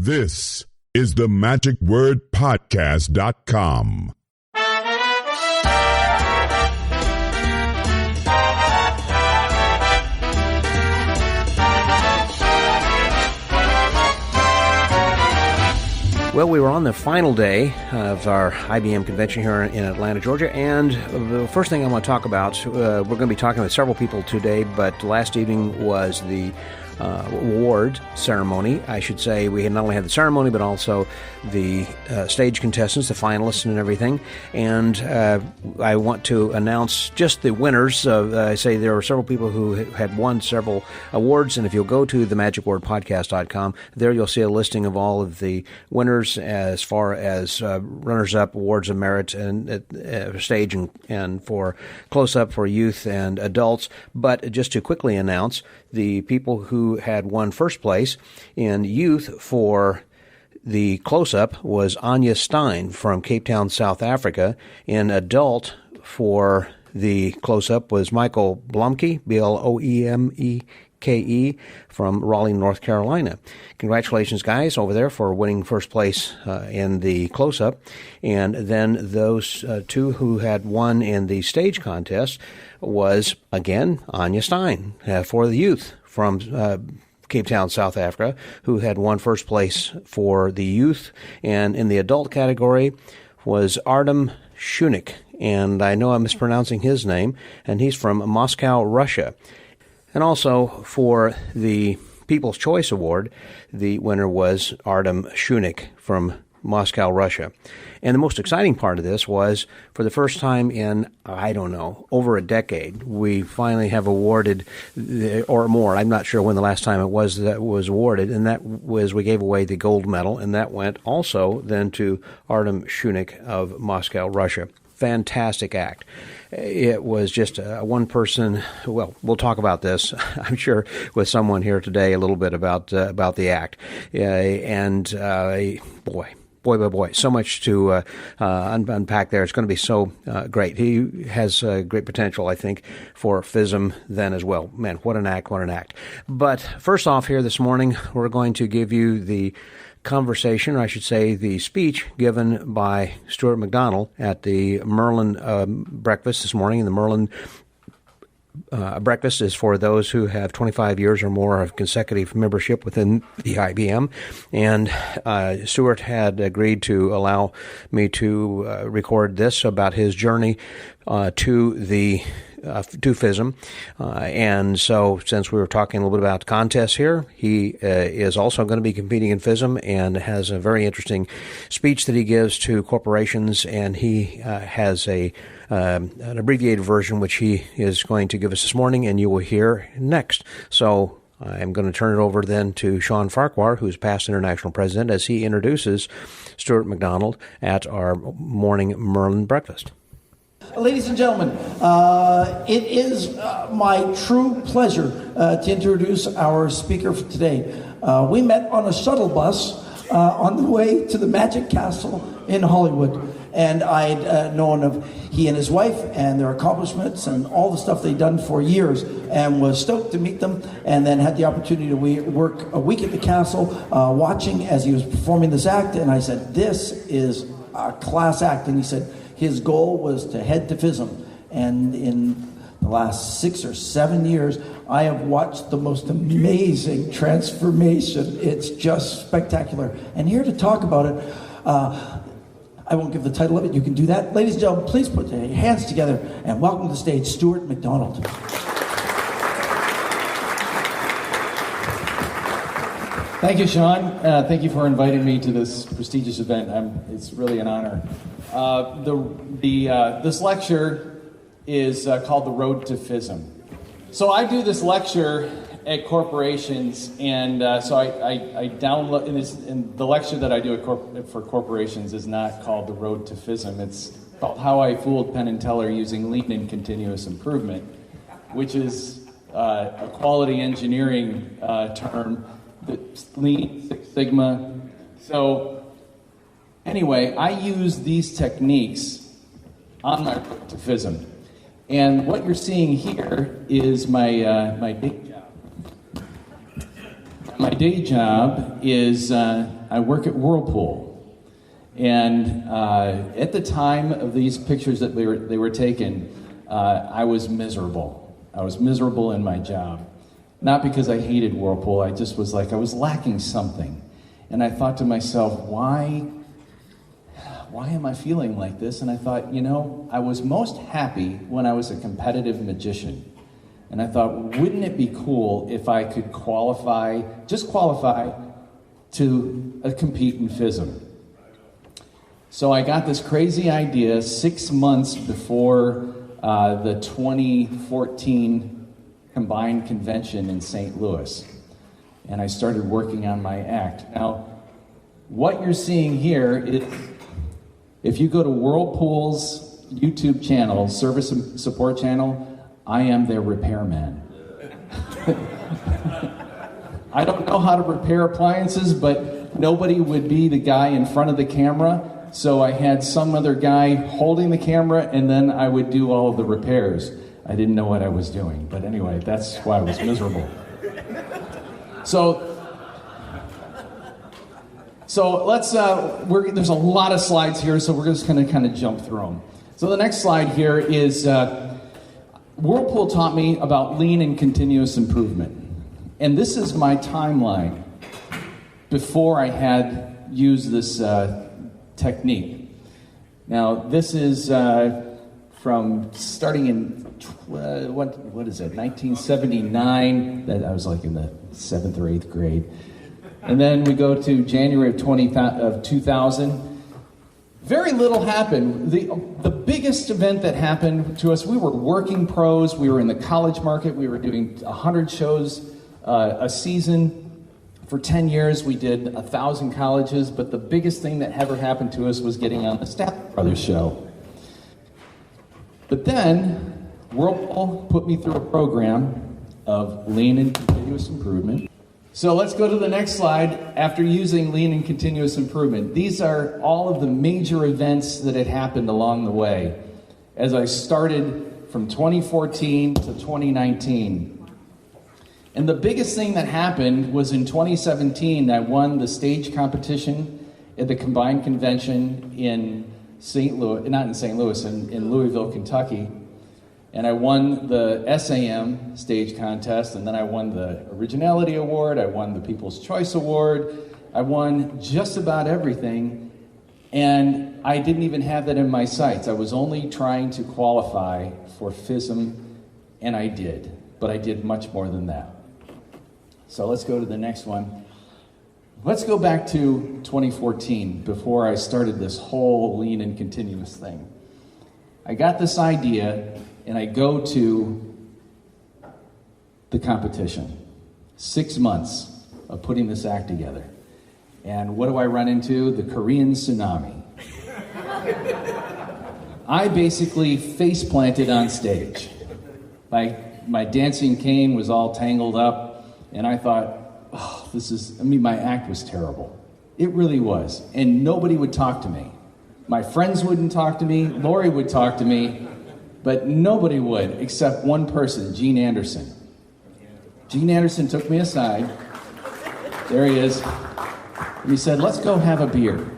This is the magicwordpodcast.com. Well, we were on the final day of our IBM convention here in Atlanta, Georgia, and the first thing I want to talk about, we're going to be talking with several people today, but last evening was the award ceremony. I should say we had not only had the ceremony, but also the stage contestants, the finalists and everything. And I want to announce just the winners. I say there are several people who had won several awards, and if you'll go to themagicwordpodcast.com, there you'll see a listing of all of the winners as far as runners-up, awards of merit, and stage and for close-up for youth and adults. But just to quickly announce, the people who had won first place in youth for the close-up was Anya Stein from Cape Town, South Africa. In adult for the close-up was Michael Blomke, Blomeke, from Raleigh, North Carolina. Congratulations, guys, over there for winning first place in the close-up. And then those two who had won in the stage contest was, again, Anya Stein for the youth from Cape Town, South Africa, who had won first place for the youth. And in the adult category was Artem Shunik, and I know I'm mispronouncing his name, and he's from Moscow, Russia. And also for the People's Choice Award, the winner was Artem Shunik from Moscow, Russia. And the most exciting part of this was, for the first time in, I don't know, over a decade, we finally have awarded, or more, I'm not sure when the last time it was that was awarded, and that was, we gave away the gold medal, and that went also then to Artem Shunik of Moscow, Russia. Fantastic act. It was just one person. Well, we'll talk about this, I'm sure, with someone here today a little bit about the act. Boy, so much to unpack there. It's going to be so great. He has great potential, I think, for FISM then as well. Man, what an act. But first off here this morning, we're going to give you the conversation, or I should say the speech given by Stuart MacDonald at the Merlin breakfast this morning. And the Merlin breakfast is for those who have 25 years or more of consecutive membership within the IBM. And Stuart had agreed to allow me to record this about his journey to FISM. And so since we were talking a little bit about contests here, he is also going to be competing in FISM and has a very interesting speech that he gives to corporations, and he has an abbreviated version which he is going to give us this morning, and you will hear next. So I'm going to turn it over then to Sean Farquhar, who's past international president, as he introduces Stuart MacDonald at our morning Merlin breakfast. Ladies and gentlemen, it is my true pleasure to introduce our speaker for today. We met on a shuttle bus on the way to the Magic Castle in Hollywood, and I'd known of he and his wife and their accomplishments and all the stuff they'd done for years, and was stoked to meet them, and then had the opportunity to work a week at the castle watching as he was performing this act. And I said, this is a class act. And he said his goal was to head to FISM. And in the last 6 or 7 years, I have watched the most amazing transformation. It's just spectacular. And here to talk about it, I won't give the title of it, you can do that. Ladies and gentlemen, please put your hands together and welcome to the stage Stuart MacDonald. Thank you, Sean. Thank you for inviting me to this prestigious event. It's really an honor. This lecture is called The Road to FISM. So I do this lecture at corporations, and so I download, and the lecture that I do for corporations is not called The Road to FISM. It's called How I Fooled Penn & Teller Using Lean and Continuous Improvement, which is a quality engineering term, Lean, Six Sigma. So anyway, I use these techniques on my road to FISM. And what you're seeing here is my day job. My day job is I I work at Whirlpool. And at the time of these pictures that they were taken, I was miserable. I was miserable in my job. Not because I hated Whirlpool, I just was like, I was lacking something. And I thought to myself, why am I feeling like this? And I thought, you know, I was most happy when I was a competitive magician. And I thought, wouldn't it be cool if I could qualify to compete in FISM? So I got this crazy idea 6 months before the 2014 combined convention in St. Louis. And I started working on my act. Now, what you're seeing here is, if you go to Whirlpool's YouTube channel, service and support channel, I am their repairman. I don't know how to repair appliances, but nobody would be the guy in front of the camera. So I had some other guy holding the camera, and then I would do all of the repairs. I didn't know what I was doing, but anyway, that's why I was miserable. So let's, there's a lot of slides here, so we're just gonna kind of jump through them. So the next slide here is, Whirlpool taught me about lean and continuous improvement. And this is my timeline before I had used this technique. Now, this is from starting in, what is it, 1979, that I was like in the 7th or 8th grade. And then we go to January of 2000. Very little happened. The biggest event that happened to us, we were working pros, we were in the college market, we were doing 100 shows a season. For 10 years, we did 1,000 colleges, but the biggest thing that ever happened to us was getting on the Stapp Brothers show. But then, Whirlpool put me through a program of lean and continuous improvement. So let's go to the next slide. After using lean and continuous improvement, these are all of the major events that had happened along the way as I started from 2014 to 2019. And the biggest thing that happened was in 2017, I won the stage competition at the Combined Convention in St. Louis, not in St. Louis, in Louisville, Kentucky. And I won the SAM stage contest, and then I won the Originality Award, I won the People's Choice Award, I won just about everything, and I didn't even have that in my sights. I was only trying to qualify for FISM, and I did, but I did much more than that. So let's go to the next one. Let's go back to 2014, before I started this whole lean and continuous thing. I got this idea, and I go to the competition. 6 months of putting this act together. And what do I run into? The Korean tsunami. I basically face planted on stage. My dancing cane was all tangled up, and I thought, oh, my act was terrible. It really was. And nobody would talk to me. My friends wouldn't talk to me, Lori would talk to me, but nobody would except one person, Gene Anderson. Gene Anderson took me aside. There he is. And he said, let's go have a beer.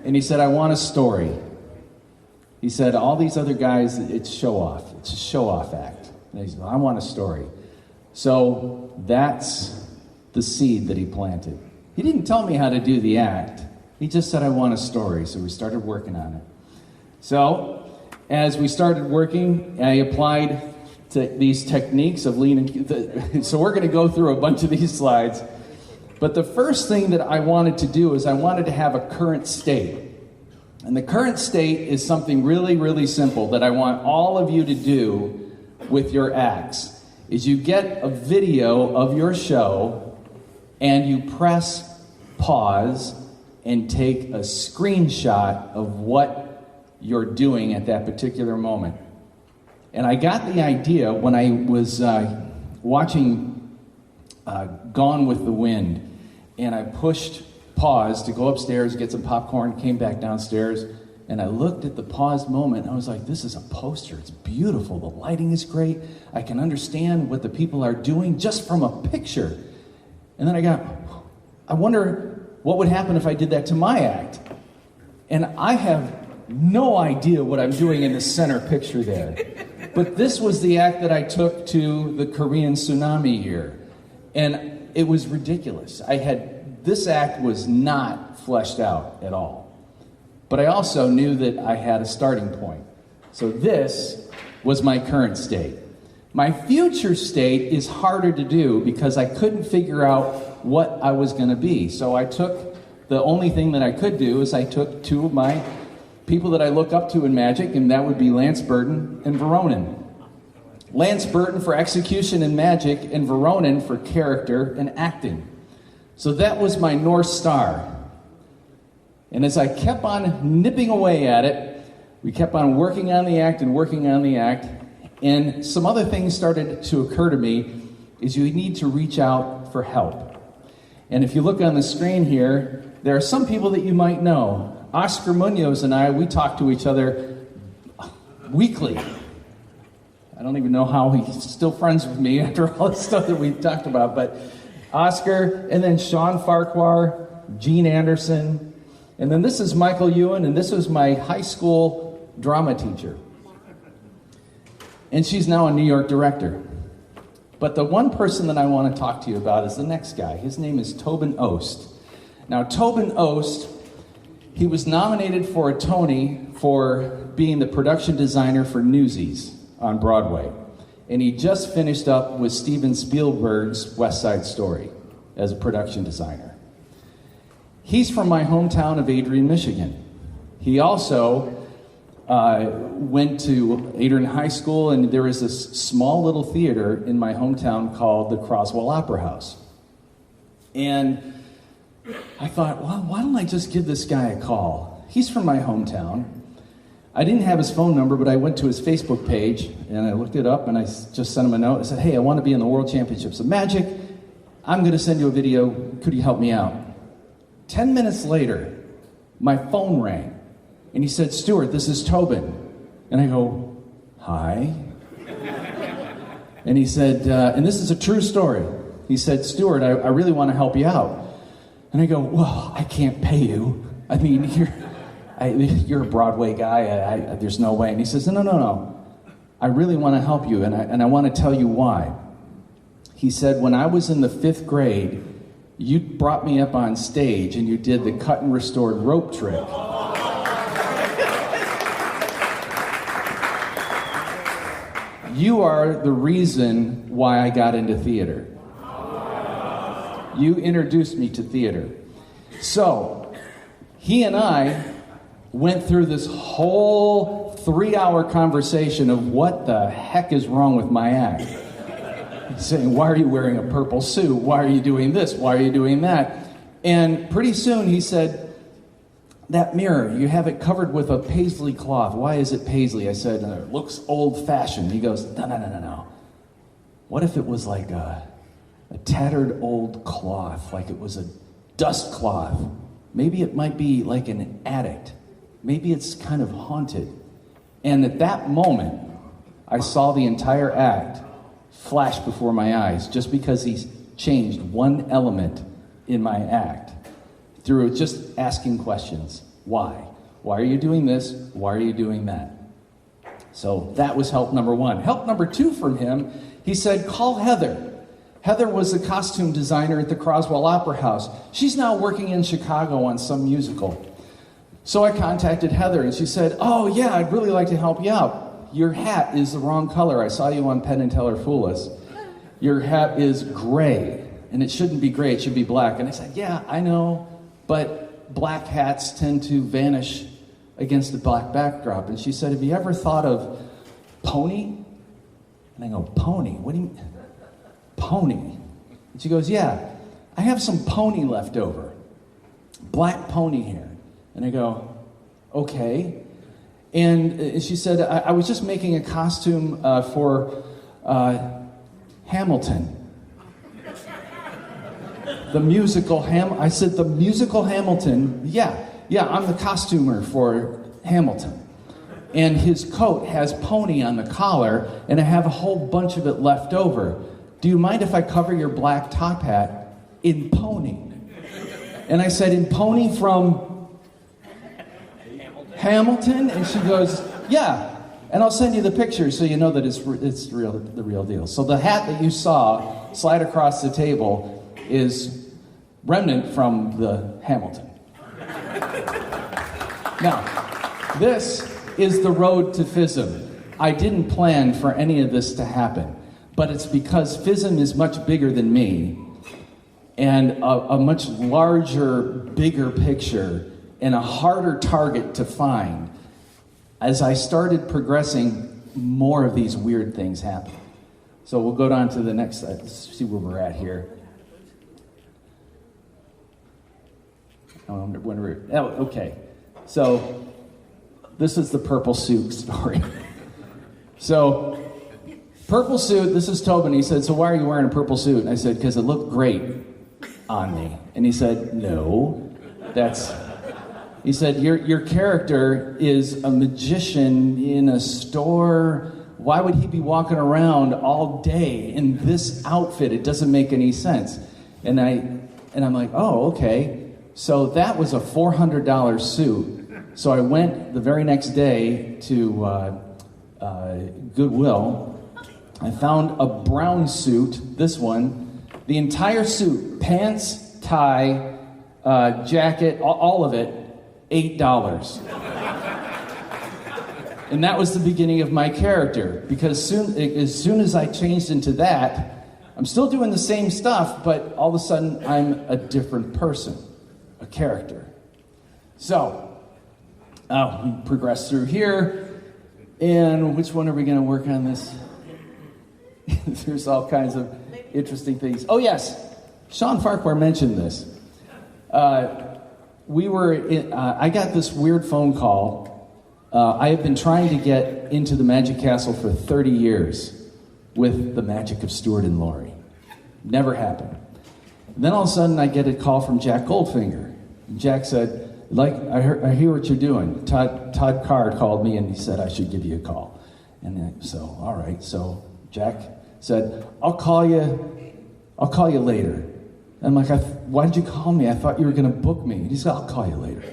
And he said, I want a story. He said, all these other guys, it's show off. It's a show off act. And he said, I want a story. So that's the seed that he planted. He didn't tell me how to do the act. He just said, I want a story. So we started working on it. So as we started working, I applied to these techniques of lean and... So we're going to go through a bunch of these slides. But the first thing that I wanted to do is I wanted to have a current state. And the current state is something really, really simple that I want all of you to do with your acts. Is you get a video of your show and you press pause and take a screenshot of what you're doing at that particular moment. And I got the idea when I was watching Gone with the Wind, and I pushed pause to go upstairs, get some popcorn, came back downstairs, and I looked at the paused moment, and I was like, this is a poster. It's beautiful. The lighting is great. I can understand what the people are doing just from a picture. And then I wonder what would happen if I did that to my act. And I have no idea what I'm doing in the center picture there. But this was the act that I took to the Korean tsunami year. And it was ridiculous. This act was not fleshed out at all. But I also knew that I had a starting point. So this was my current state. My future state is harder to do because I couldn't figure out what I was going to be. So the only thing that I could do is I took two of my people that I look up to in magic, and that would be Lance Burton and Veronin. Lance Burton for execution and magic, and Veronin for character and acting. So that was my North Star. And as I kept on nipping away at it, we kept on working on the act and working on the act, and some other things started to occur to me, is you need to reach out for help. And if you look on the screen here, there are some people that you might know. Oscar Munoz and I, we talk to each other weekly. I don't even know how he's still friends with me after all the stuff that we've talked about, but Oscar, and then Sean Farquhar, Gene Anderson, and then this is Michael Ewan, and this was my high school drama teacher. And she's now a New York director. But the one person that I want to talk to you about is the next guy. His name is Tobin Ost. Now, Tobin Ost, he was nominated for a Tony for being the production designer for Newsies on Broadway. And he just finished up with Steven Spielberg's West Side Story as a production designer. He's from my hometown of Adrian, Michigan. He also went to Adrian High School, and there is this small little theater in my hometown called the Croswell Opera House. And I thought, well, why don't I just give this guy a call? He's from my hometown. I didn't have his phone number, but I went to his Facebook page, and I looked it up, and I just sent him a note. I said, hey, I want to be in the World Championships of Magic. I'm going to send you a video. Could you help me out? 10 minutes later, my phone rang. And he said, Stuart, this is Tobin. And I go, hi. And he said, and this is a true story. He said, Stuart, I really want to help you out. And I go, well, I can't pay you. I mean, you're a Broadway guy. There's no way. And he says, no. I really want to help you, and I want to tell you why. He said, when I was in the 5th grade, you brought me up on stage, and you did the cut and restored rope trick. You are the reason why I got into theater. You introduced me to theater. So, he and I went through this whole 3-hour conversation of what the heck is wrong with my act. He's saying, why are you wearing a purple suit? Why are you doing this? Why are you doing that? And pretty soon he said, that mirror, you have it covered with a paisley cloth. Why is it paisley? I said, it looks old-fashioned. He goes, no. What if it was like a tattered old cloth, like it was a dust cloth? Maybe it might be like an addict. Maybe it's kind of haunted. And at that moment, I saw the entire act flash before my eyes just because he's changed one element in my act through just asking questions. Why? Why are you doing this? Why are you doing that? So that was help number 1. Help number 2 from him, he said, call Heather. Heather was the costume designer at the Croswell Opera House. She's now working in Chicago on some musical. So I contacted Heather, and she said, oh yeah, I'd really like to help you out. Your hat is the wrong color. I saw you on Penn and Teller Fool Us. Your hat is gray, and it shouldn't be gray, it should be black. And I said, yeah, I know, but black hats tend to vanish against the black backdrop. And she said, have you ever thought of pony? And I go, pony? What do you mean? Pony? And she goes, yeah, I have some pony left over. Black pony hair. And I go, okay. And she said, I was just making a costume for Hamilton. The musical I said, the musical Hamilton? Yeah, I'm the costumer for Hamilton. And his coat has pony on the collar, and I have a whole bunch of it left over. Do you mind if I cover your black top hat in pony. And I said, in pony from Hamilton? And she goes, yeah. And I'll send you the picture so you know that it's the real deal. So the hat that you saw slide across the table is remnant from the Hamilton. Now, this is the road to FISM. I didn't plan for any of this to happen, but it's because FISM is much bigger than me, and a much larger, bigger picture, and a harder target to find. As I started progressing, more of these weird things happened. So we'll go down to the next slide. Let's see where we're at here. Okay. So this is the purple suit story. So, purple suit, this is Tobin. He said, so why are you wearing a purple suit? And I said, because it looked great on me. And he said, no, he said, your character is a magician in a store. Why would he be walking around all day in this outfit? It doesn't make any sense. And I'm like, oh, okay. So that was a $400 suit. So I went the very next day to Goodwill. I found a brown suit, this one, the entire suit, pants, tie, jacket, all of it, $8. And that was the beginning of my character, because as soon as I changed into that, I'm still doing the same stuff, but all of a sudden I'm a different person, a character. So, we progress through here. And which one are we going to work on this? There's all kinds of interesting things. Oh, yes. Sean Farquhar mentioned this. I got this weird phone call. I have been trying to get into the Magic Castle for 30 years with the magic of Stuart and Laurie. Never happened. And then all of a sudden I get a call from Jack Goldfinger. And Jack said, I hear what you're doing. Todd Carr called me and he said I should give you a call. And so, all right. So Jack said, I'll call you later. I'm like, why'd you call me? I thought you were going to book me. And he said, I'll call you later.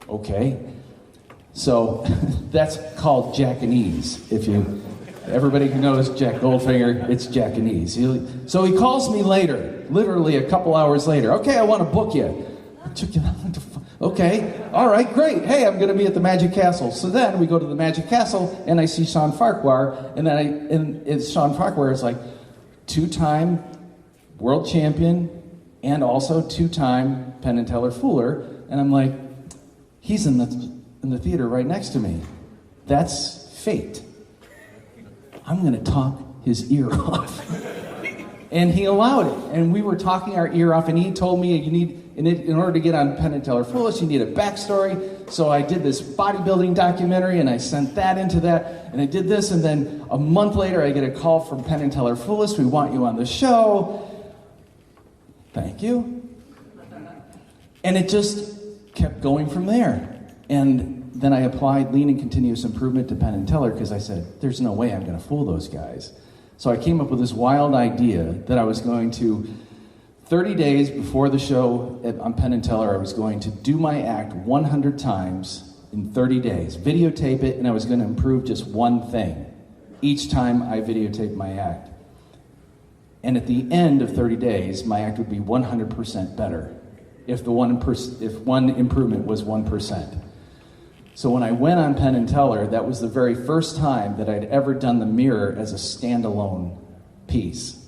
Okay. So that's called Jackanese. Everybody who knows Jack Goldfinger, it's Jackanese. So he calls me later, literally a couple hours later. Okay, I want to book you. Okay, all right, great. Hey, I'm going to be at the Magic Castle. So then we go to the Magic Castle, and I see Sean Farquhar, and Sean Farquhar is like two-time world champion and also two-time Penn and Teller Fooler, and I'm like, he's in the theater right next to me. That's fate. I'm going to talk his ear off. And he allowed it. And we were talking our ear off, and he told me in order to get on Penn and Teller Foolish, you need a backstory. So I did this bodybuilding documentary, and I sent that into that, and I did this, and then a month later, I get a call from Penn and Teller Foolish. We want you on the show. Thank you. And it just kept going from there. And then I applied lean and continuous improvement to Penn and Teller because I said, there's no way I'm going to fool those guys. So I came up with this wild idea that I was going to, 30 days before the show on Penn and Teller, I was going to do my act 100 times in 30 days, videotape it, and I was going to improve just one thing each time I videotaped my act. And at the end of 30 days, my act would be 100% better if one improvement was 1%. So when I went on Penn and Teller, that was the very first time that I'd ever done the mirror as a standalone piece.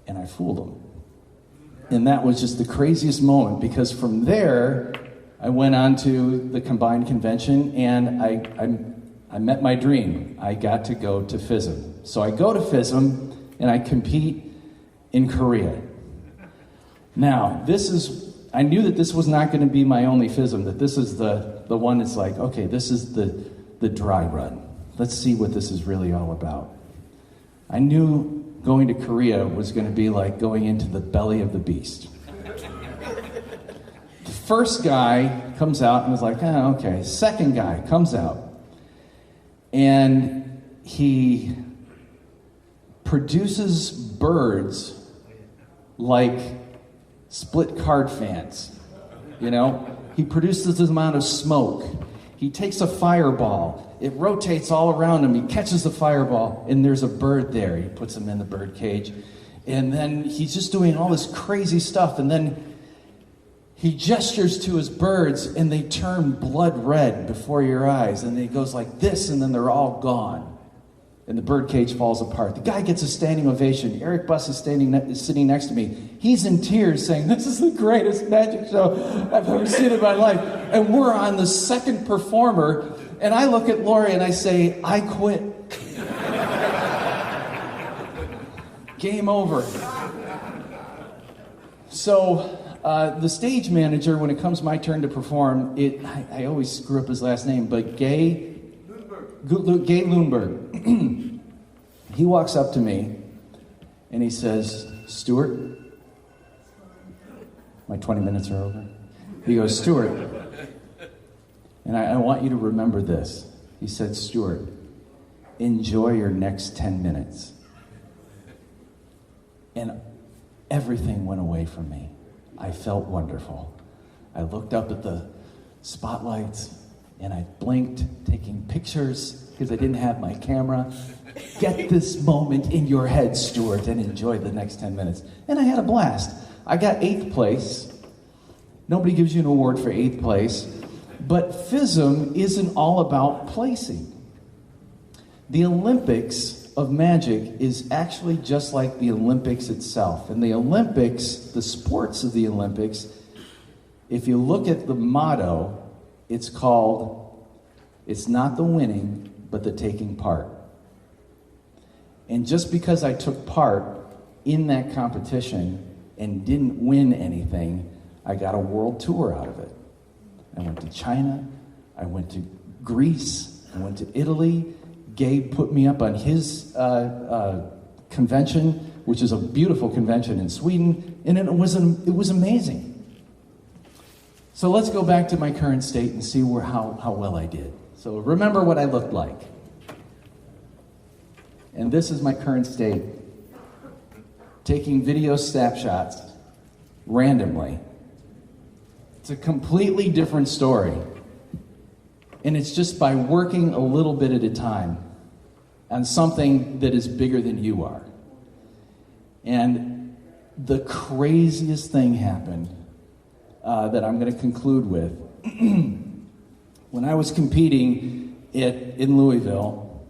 And I fooled them. And that was just the craziest moment, because from there, I went on to the combined convention, and I met my dream. I got to go to FISM. So I go to FISM, and I compete in Korea. Now, I knew that this was not going to be my only FISM, that this is the one that's like, okay, this is the dry run. Let's see what this is really all about. I knew going to Korea was going to be like going into the belly of the beast. The first guy comes out and was like, oh, okay. Second guy comes out, and he produces birds like split card fans. You know, he produces this amount of smoke. He takes a fireball. It rotates all around him. He catches the fireball, and there's a bird there. He puts him in the bird cage. And then he's just doing all this crazy stuff. And then he gestures to his birds, and they turn blood red before your eyes. And he goes like this, and then they're all gone. And the bird cage falls apart. The guy gets a standing ovation. Eric Buss is sitting next to me. He's in tears saying, "This is the greatest magic show I've ever seen in my life." And we're on the second performer. And I look at Lori and I say, "I quit." Game over. So the stage manager, when it comes my turn to perform, I always screw up his last name, but Gay Lundberg. He walks up to me and he says, "Stuart," my 20 minutes are over. He goes, "Stuart, and I want you to remember this." He said, "Stuart, enjoy your next 10 minutes. And everything went away from me. I felt wonderful. I looked up at the spotlights and I blinked, taking pictures because I didn't have my camera. Get this moment in your head, Stuart, and enjoy the next 10 minutes. And I had a blast. I got 8th place. Nobody gives you an award for 8th place. But FISM isn't all about placing. The Olympics of magic is actually just like the Olympics itself. And the Olympics, the sports of the Olympics, if you look at the motto, it's not the winning, but the taking part. And just because I took part in that competition and didn't win anything, I got a world tour out of it. I went to China, I went to Greece, I went to Italy. Gabe put me up on his convention, which is a beautiful convention in Sweden, and it was amazing. So let's go back to my current state and see how well I did. So remember what I looked like. And this is my current state. Taking video snapshots randomly. It's a completely different story. And it's just by working a little bit at a time on something that is bigger than you are. And the craziest thing happened that I'm going to conclude with. When I was competing in Louisville,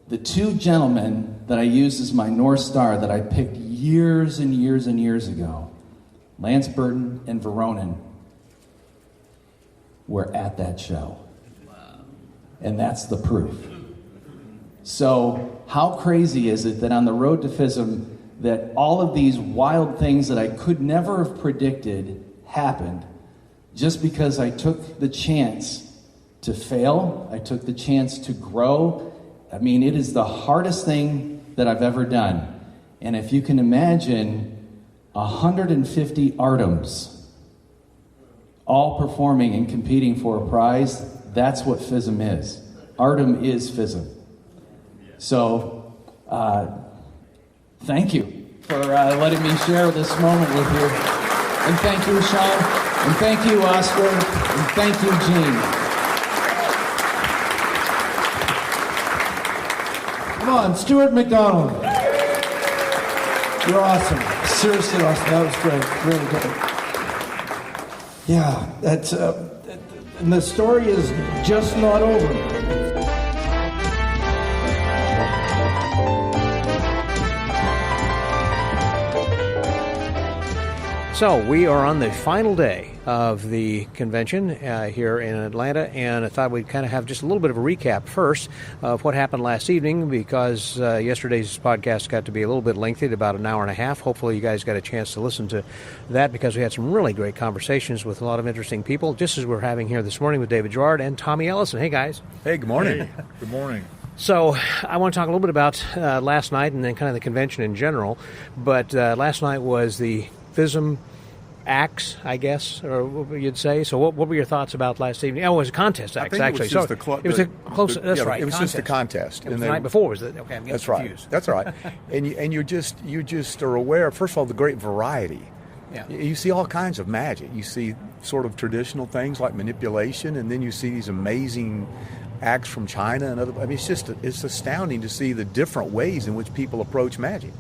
the two gentlemen that I used as my North Star that I picked years and years and years ago, Lance Burton and Veronin, were at that show. Wow. And that's the proof. So how crazy is it that on the road to FISM that all of these wild things that I could never have predicted happened just because I took the chance to fail, I took the chance to grow. I mean, it is the hardest thing that I've ever done. And if you can imagine 150 Artems all performing and competing for a prize, that's what FISM is. Artem is FISM. So, thank you for letting me share this moment with you. And thank you, Sean. And thank you, Oscar. And thank you, Gene. Come on, Stuart MacDonald. You're awesome. Seriously awesome. That was great. Really good. Yeah, that's and the story is just not over. So we are on the final day of the convention here in Atlanta, and I thought we'd kind of have just a little bit of a recap first of what happened last evening, because yesterday's podcast got to be a little bit lengthy, about an hour and a half. Hopefully you guys got a chance to listen to that, because we had some really great conversations with a lot of interesting people, just as we're having here this morning with David Gerard and Tommy Ellison. Hey, guys. Hey, good morning. Hey. Good morning. So I want to talk a little bit about last night and then kind of the convention in general, but last night was the FISM acts, I guess, or what you'd say. So what were your thoughts about last evening? Oh, it was a contest, actually. It was just it was a close. That's right. It was just a contest. And the night before was that? Okay, I'm getting confused. That's right. and you just are aware. First of all, the great variety. Yeah. You see all kinds of magic. You see sort of traditional things like manipulation, and then you see these amazing acts from China and other. I mean, it's astounding to see the different ways in which people approach magic.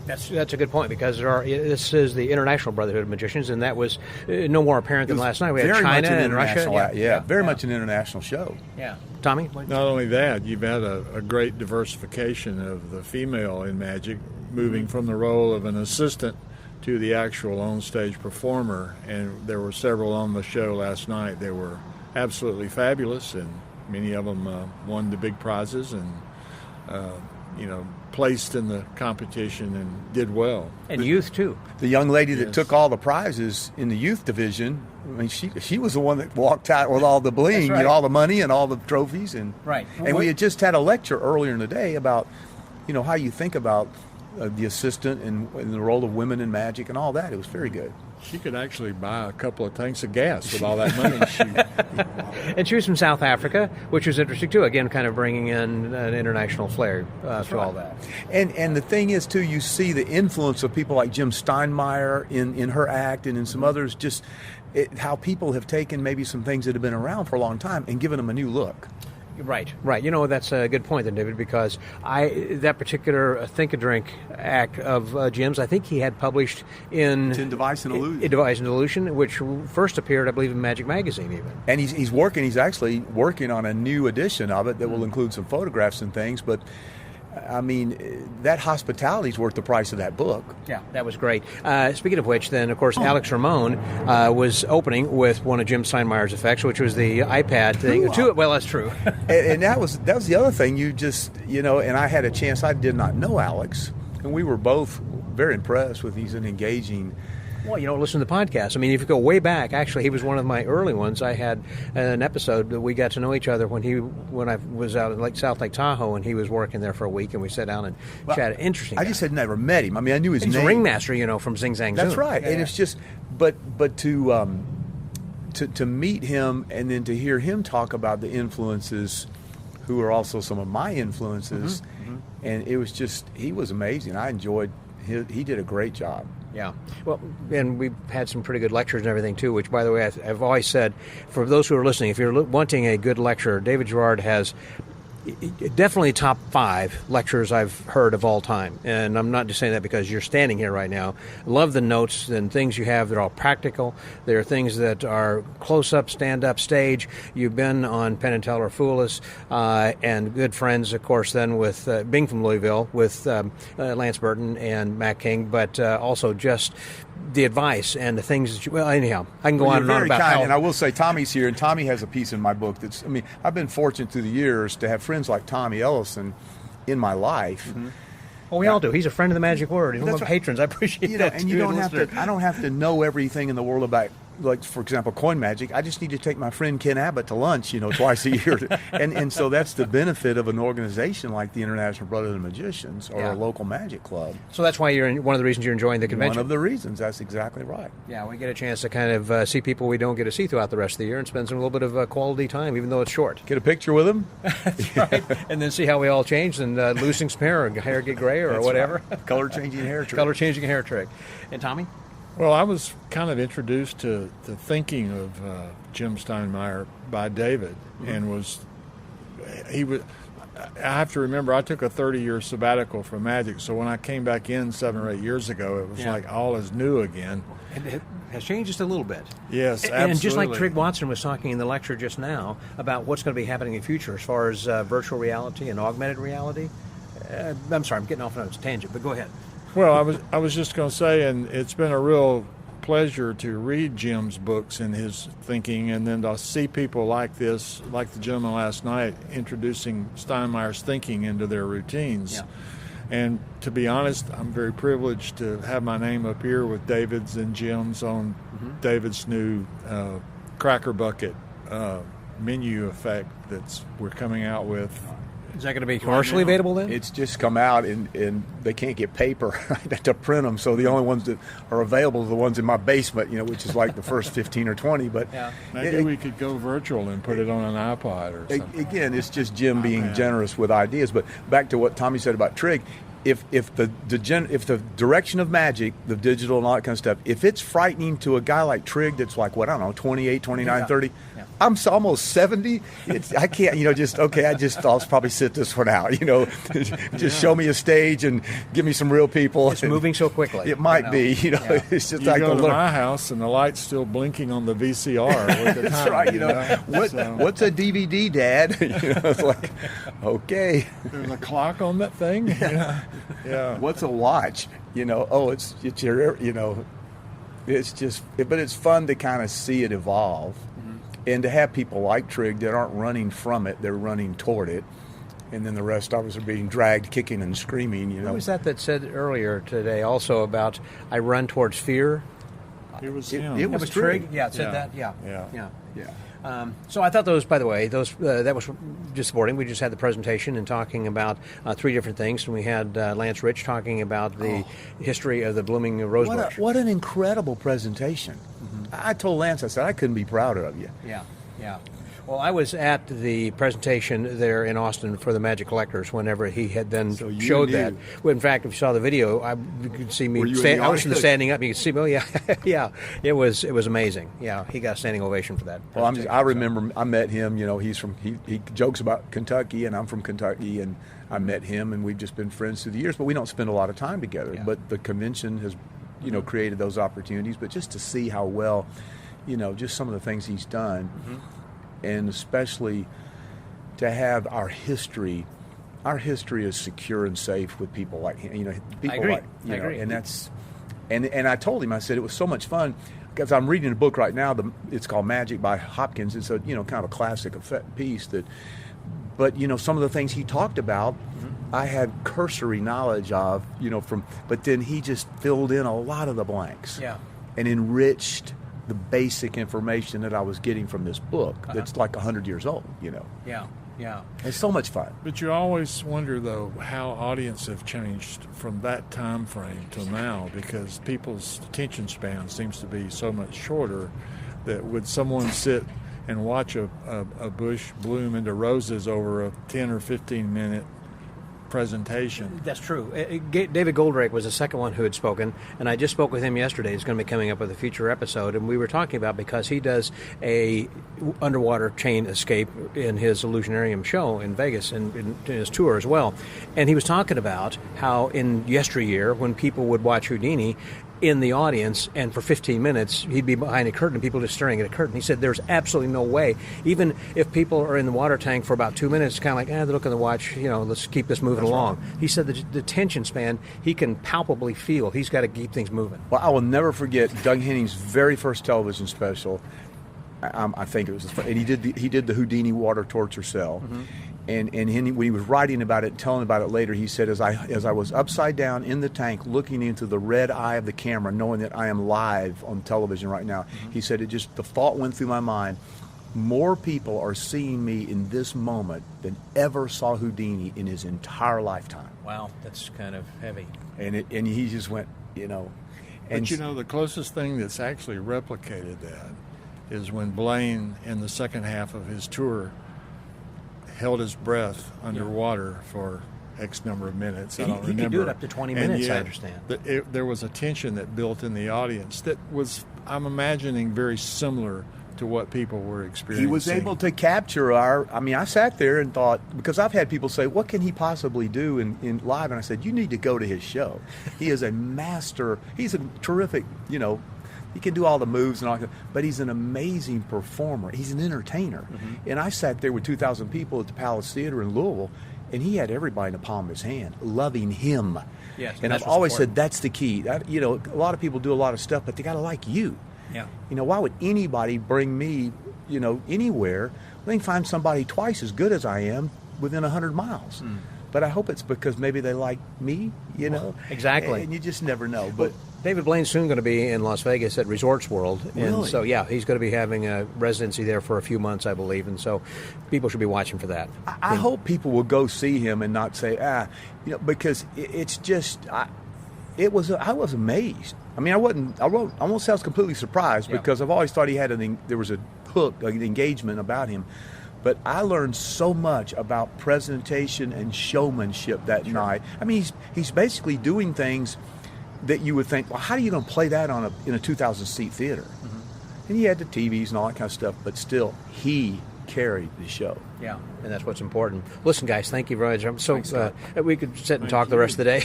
That's a good point, because this is the International Brotherhood of Magicians, and that was no more apparent than last night. We had China and Russia. Very much an international show. Yeah. Tommy? Not only that, you've had a great diversification of the female in magic, moving from the role of an assistant to the actual on-stage performer, and there were several on the show last night. They were absolutely fabulous, and many of them won the big prizes and, placed in the competition and did well. And youth, too. The young lady that took all the prizes in the youth division, I mean, she was the one that walked out with all the bling, right. all the money and all the trophies. And, right. And we had just had a lecture earlier in the day about, how you think about the assistant and the role of women in magic and all that. It was very good. She could actually buy a couple of tanks of gas with all that money. And she was from South Africa, which was interesting, too. Again, kind of bringing in an international flair to all that. And the thing is, too, you see the influence of people like Jim Steinmeier in her act and in some others, just how people have taken maybe some things that have been around for a long time and given them a new look. Right. That's a good point then, David, because that particular Think a Drink act of Jim's, I think he had published in Device and Illusion. Device and Illusion, which first appeared, I believe, in Magic Magazine even. And he's actually working on a new edition of it that will include some photographs and things, but I mean, that hospitality's worth the price of that book. Yeah, that was great. Speaking of which, then, of course, ALYX Ramon was opening with one of Jim Steinmeier's effects, which was the iPad thing. Well, that's true. and that was the other thing. And I had a chance. I did not know ALYX, and we were both very impressed with he's an engaging. Well, listen to the podcast. I mean, if you go way back, actually, he was one of my early ones. I had an episode that we got to know each other when I was out at South Lake Tahoe, and he was working there for a week, and we sat down and chatted. Interesting. I just had never met him. I mean, I knew his name. He's a ringmaster, from Zing Zang Zoom. That's right. And it's just, but to meet him and then to hear him talk about the influences, who are also some of my influences, and it was just, he was amazing. I enjoyed. He did a great job. Yeah. Well, and we've had some pretty good lectures and everything, too, which, by the way, I've always said, for those who are listening, if you're wanting a good lecture, David Gerard has definitely top 5 lectures I've heard of all time. And I'm not just saying that because you're standing here right now. Love the notes and things you have. They're all practical. There are things that are close-up, stand-up stage. You've been on Penn and Teller Fool Us, and good friends, of course, then with being from Louisville, with Lance Burton and Matt King, but also just the advice and the things that anyhow, I can go on and on about how. And I will say, Tommy's here, and Tommy has a piece in my book I've been fortunate through the years to have friends like Tommy Ellison in my life. Well, we all do. He's a friend of the magic word. He's one of my patrons. I appreciate that. And I don't have to know everything in the world about, like, for example, coin magic. I just need to take my friend Ken Abbott to lunch, twice a year. And so that's the benefit of an organization like the International Brotherhood of Magicians or a local magic club. So that's why one of the reasons you're enjoying the convention. One of the reasons. That's exactly right. Yeah, we get a chance to kind of see people we don't get to see throughout the rest of the year and spend some little bit of quality time, even though it's short. Get a picture with them. That's right. And then see how we all change and losing some hair get gray or whatever. Right. Color-changing hair trick. Color-changing hair trick. And Tommy? Well, I was kind of introduced to the thinking of Jim Steinmeier by David, and I have to remember I took a 30-year sabbatical from magic, so when I came back in 7 or 8 years ago, it was like all is new again. And it has changed just a little bit. Yes, absolutely. And just like Trigg Watson was talking in the lecture just now about what's going to be happening in the future as far as virtual reality and augmented reality. I'm sorry, I'm getting off on a tangent, but go ahead. Well, I was just going to say, and it's been a real pleasure to read Jim's books and his thinking, and then to see people like this, like the gentleman last night, introducing Steinmeier's thinking into their routines. Yeah. And to be honest, I'm very privileged to have my name up here with David's and Jim's on David's new Cracker Bucket menu effect we're coming out with. Is that going to be commercially available then? It's just come out, and they can't get paper to print them, so the only ones that are available are the ones in my basement, which is like the first 15 or 20. But maybe we could go virtual and put it on an iPod or something. Again, it's just Jim being generous with ideas. But back to what Tommy said about Trig, if the direction of magic, the digital and all that kind of stuff, if it's frightening to a guy like Trig that's like, 28, 29, 30, I'm almost 70. I can't, I'll probably sit this one out, just show me a stage and give me some real people. It's moving so quickly. It might be, it's just you go to my house and the light's still blinking on the VCR. With the That's time, right. What's a DVD, Dad? It's like, okay. There's a clock on that thing. Yeah. What's a watch? It's your, it's just, but it's fun to kind of see it evolve. And to have people like Trig that aren't running from it, they're running toward it. And then the rest of us are being dragged, kicking and screaming, Who was that said earlier today also about, I run towards fear? It was him. It was Trig. Yeah, it said that. Yeah. So I thought that was just supporting. We just had the presentation and talking about three different things. And we had Lance Rich talking about the history of the blooming rosebush. What an incredible presentation. I told Lance, I said, I couldn't be prouder of you. Yeah. Well, I was at the presentation there in Austin for the Magic Collectors whenever he had then showed that. Well, in fact, if you saw the video, you could see me. I was standing up. You could see me. Oh, yeah. It was amazing. Yeah, he got a standing ovation for that. Well, I remember I met him. He jokes about Kentucky, and I'm from Kentucky, and I met him, and we've just been friends through the years. But we don't spend a lot of time together. Yeah. But the convention has, created those opportunities. But just to see how well, just some of the things he's done. And especially to have our history is secure and safe with people like him. People I agree. And that's, and I told him, I said it was so much fun because I'm reading a book right now. It's called Magic by Hopkins. It's a kind of a classic piece but some of the things he talked about, I had cursory knowledge of, but then he just filled in a lot of the blanks. Yeah. And enriched the basic information that I was getting from this book that's like 100 years old, Yeah. It's so much fun. But you always wonder, though, how audiences have changed from that time frame till now, because people's attention span seems to be so much shorter that would someone sit and watch a bush bloom into roses over a 10 or 15 minute presentation? That's true. David GOLDRAKE was the second one who had spoken, and I just spoke with him yesterday. He's going to be coming up with a future episode, and we were talking about, because he does a underwater chain escape in his Illusionarium show in Vegas and in his tour as well, and he was talking about how in yesteryear, when people would watch Houdini in the audience, and for 15 minutes he'd be behind a curtain, people just staring at a curtain. He said there's absolutely no way, even if people are in the water tank for about 2 minutes, kind of like, they're looking at the watch, let's keep this moving along. Right. He said the attention span he can palpably feel. He's got to keep things moving. Well, I will never forget Doug Henning's very first television special. I think it was, and he did the Houdini water torture cell. And when he was writing about it, telling about it later, he said, as I was upside down in the tank, looking into the red eye of the camera, knowing that I am live on television right now, he said, the thought went through my mind, more people are seeing me in this moment than ever saw Houdini in his entire lifetime. Wow, that's kind of heavy. And he just went, And but the closest thing that's actually replicated that is when Blaine, in the second half of his tour, held his breath underwater for X number of minutes. I don't remember. He could do it up to 20 minutes, I understand. There was a tension that built in the audience that was, I'm imagining, very similar to what people were experiencing. He was able to capture I sat there and thought, because I've had people say, what can he possibly do in live? And I said, you need to go to his show. He is a master. He's a terrific, he can do all the moves and all that, but he's an amazing performer. He's an entertainer. And I sat there with 2,000 people at the Palace Theater in Louisville, and he had everybody in the palm of his hand, loving him. Yes, and I've always said that's the key. A lot of people do a lot of stuff, but they got to like you. Yeah. Why would anybody bring me, anywhere? They can find somebody twice as good as I am within 100 miles. But I hope it's because maybe they like me, Exactly. And you just never know. But David Blaine's soon going to be in Las Vegas at Resorts World. And Really? so, yeah, he's going to be having a residency there for a few months, I believe. And so people should be watching for that. I hope people will go see him and not say, because it's just, I was amazed. I mean, I won't say I was completely surprised because I've always thought there was a hook, an engagement about him. But I learned so much about presentation and showmanship that night. I mean, he's basically doing things that you would think, well, how are you going to play that in a 2,000-seat theater? Mm-hmm. And he had the TVs and all that kind of stuff, but still, he carried the show. Yeah, and that's what's important. Listen, guys, thank you very much. I'm so we could sit and talk the rest of the day.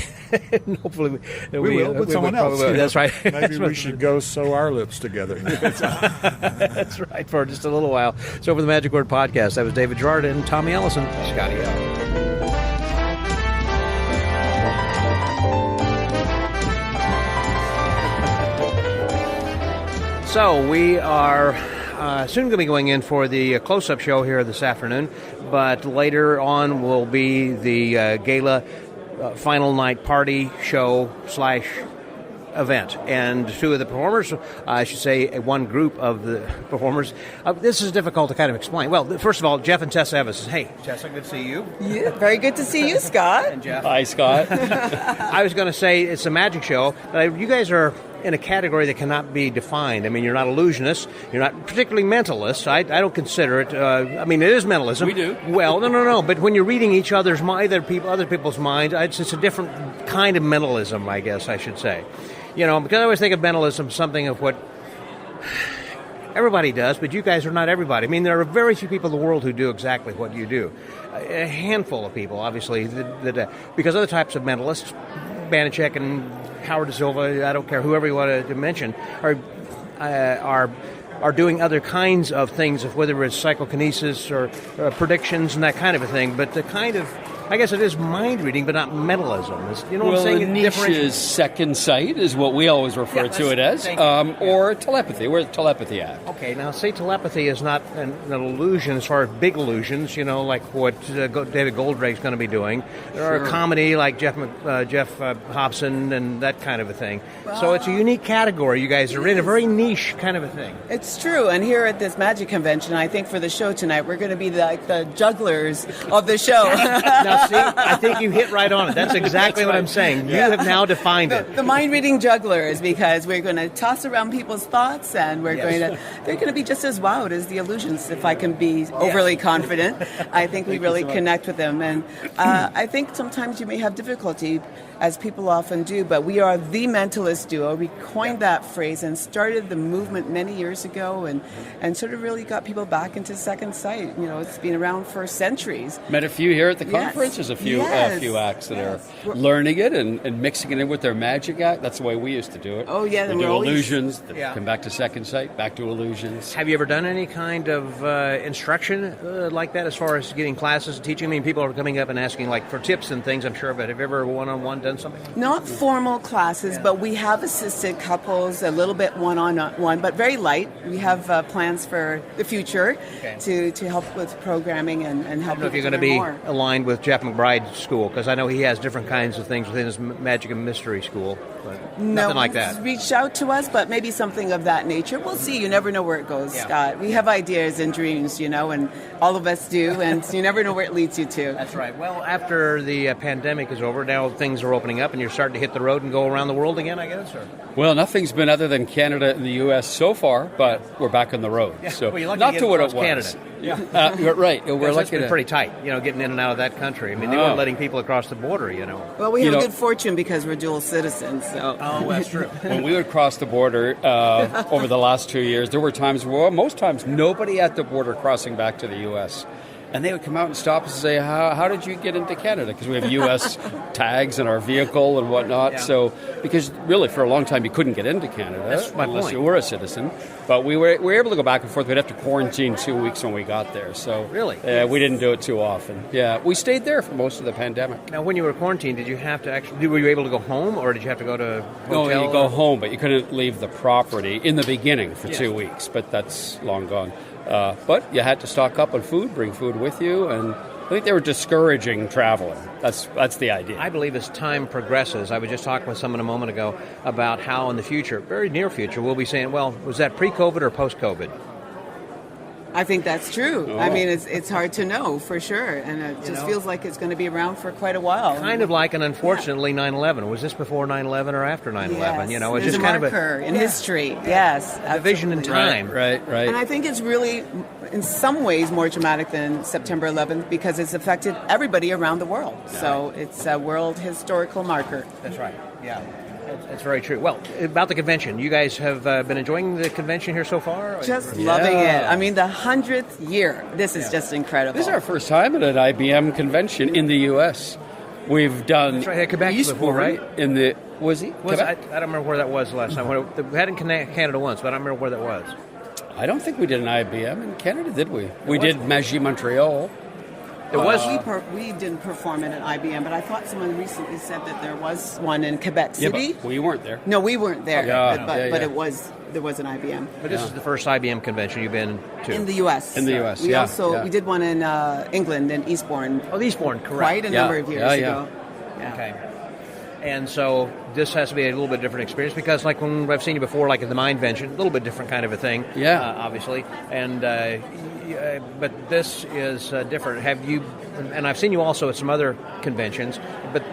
And hopefully we will with someone else. That's right. Maybe we should go sew our lips together. That's right, for just a little while. So for the Magic Word Podcast, that was David Gerard and Tommy Ellison. Scotty L. So we are soon going to be going in for the close-up show here this afternoon, but later on will be the gala final night party show / event. And two of the performers, I should say one group of the performers, this is difficult to kind of explain. Well, first of all, Jeff and Tessa Evans. Hey, Tessa, good to see you. Yeah, very good to see you, Scott. And Jeff. Hi, Scott. I was going to say it's a magic show, but you guys are in a category that cannot be defined. I mean, you're not illusionists. You're not particularly mentalists. I don't consider it. I mean, it is mentalism. We do. Well, no. But when you're reading each other's other people's minds, it's a different kind of mentalism, I guess I should say. You know, because I always think of mentalism something of what everybody does, but you guys are not everybody. I mean, there are very few people in the world who do exactly what you do. A handful of people, obviously, because other types of mentalists, Banachek and Howard De Silva, I don't care, whoever you want to mention, are doing other kinds of things, whether it's psychokinesis or predictions and that kind of a thing. But the kind of, I guess it is mind reading, but not mentalism. You know what I'm saying? The niche is second sight, is what we always refer to it as, or telepathy. Where's telepathy at? Okay, now say telepathy is not an illusion as far as big illusions, you know, like what David Goldrake's going to be doing, or a comedy like Jeff Hobson and that kind of a thing. Well, so it's a unique category you guys are in, a very niche kind of a thing. It's true, and here at this magic convention, I think for the show tonight, we're going to be like the jugglers of the show. Now, see, I think you hit right on it. That's exactly what I'm saying. You have now defined it. The mind-reading jugglers, because we're going to toss around people's thoughts, and they're going to be just as wowed as the illusions, if I can be overly confident. I think we really connect with them, and I think sometimes you may have difficulty, as people often do, but we are the mentalist duo. We coined that phrase and started the movement many years ago, and sort of really got people back into second sight. You know, it's been around for centuries. Met a few here at the conference. There's a few acts that are learning it and mixing it in with their magic act. That's the way we used to do it. Oh, yeah. We do illusions, come back to second sight, back to illusions. Have you ever done any kind of instruction like that as far as getting classes and teaching? I mean, people are coming up and asking like for tips and things, I'm sure, but have you ever one-on-one done something? Not formal classes, but we have assisted couples a little bit one-on-one, but very light. We have plans for the future to help with programming and help. I don't know if you're going to be aligned with Jeff McBride's school, because I know he has different kinds of things within his Magic and Mystery School, but nothing like that. Reached out to us, but maybe something of that nature. We'll see. You never know where it goes, Scott. We have ideas and dreams, you know, and all of us do, and you never know where it leads you to. That's right. Well, after the pandemic is over, now things are opening up, and you're starting to hit the road and go around the world again, I guess? Or? Well, nothing's been other than Canada and the U.S. so far, but we're back on the road. Yeah. So well, not to what it was. Canada. You're right. We're lucky. It's pretty tight, you know, getting in and out of that country. I mean, they weren't letting people across the border, you know. Well, we have good fortune because we're dual citizens. So. Oh, that's true. When we would cross the border over the last 2 years, there were times, most times, nobody at the border crossing back to the U.S. And they would come out and stop us and say, how did you get into Canada? Because we have U.S. tags in our vehicle and whatnot. Yeah. So, because really for a long time you couldn't get into Canada unless you were a citizen. But we were able to go back and forth. We'd have to quarantine 2 weeks when we got there. So really, we didn't do it too often. Yeah, we stayed there for most of the pandemic. Now, when you were quarantined, did you have to were you able to go home, or did you have to go to hotel? No, you go home, but you couldn't leave the property in the beginning for 2 weeks. But that's long gone. But you had to stock up on food, bring food with you, and I think they were discouraging traveling. That's the idea. I believe as time progresses, I was just talking with someone a moment ago about how in the future, very near future, we'll be saying, well, was that pre-COVID or post-COVID? I think that's true. Oh. I mean, it's hard to know for sure, and it just feels like it's going to be around for quite a while. Kind of like an unfortunately 9/11. Was this before 9/11 or after 9/11? Yes. You know, it's There's just a kind marker in history. Yes, division in absolutely. time. Right. And I think it's really, in some ways, more dramatic than September 11th because it's affected everybody around the world. So it's a world historical marker. That's right. Yeah. That's very true. Well, about the convention, you guys have been enjoying the convention here so far? Just loving it. I mean, the 100th year. This is just incredible. This is our first time at an IBM convention in the U.S. We've done That's right, Quebec before, right? In the I don't remember where that was last time. We had it in Canada once, but I don't remember where that was. I don't think we did an IBM in Canada, did we? We did Magie Montreal. It was. We didn't perform it at IBM, but I thought someone recently said that there was one in Quebec Yeah, City. but we weren't there. No, we weren't there. Yeah, but yeah. there was an IBM. But this is the first IBM convention you've been to. In the U.S. In the U.S., We yeah. we did one in England, in Eastbourne. Oh, Eastbourne, correct. Quite a number of years ago. Yeah. Okay. And so this has to be a little bit different experience because, like when I've seen you before, like at the Mindvention, a little bit different kind of a thing. Yeah. Obviously. And but this is different. Have you? And I've seen you also at some other conventions, but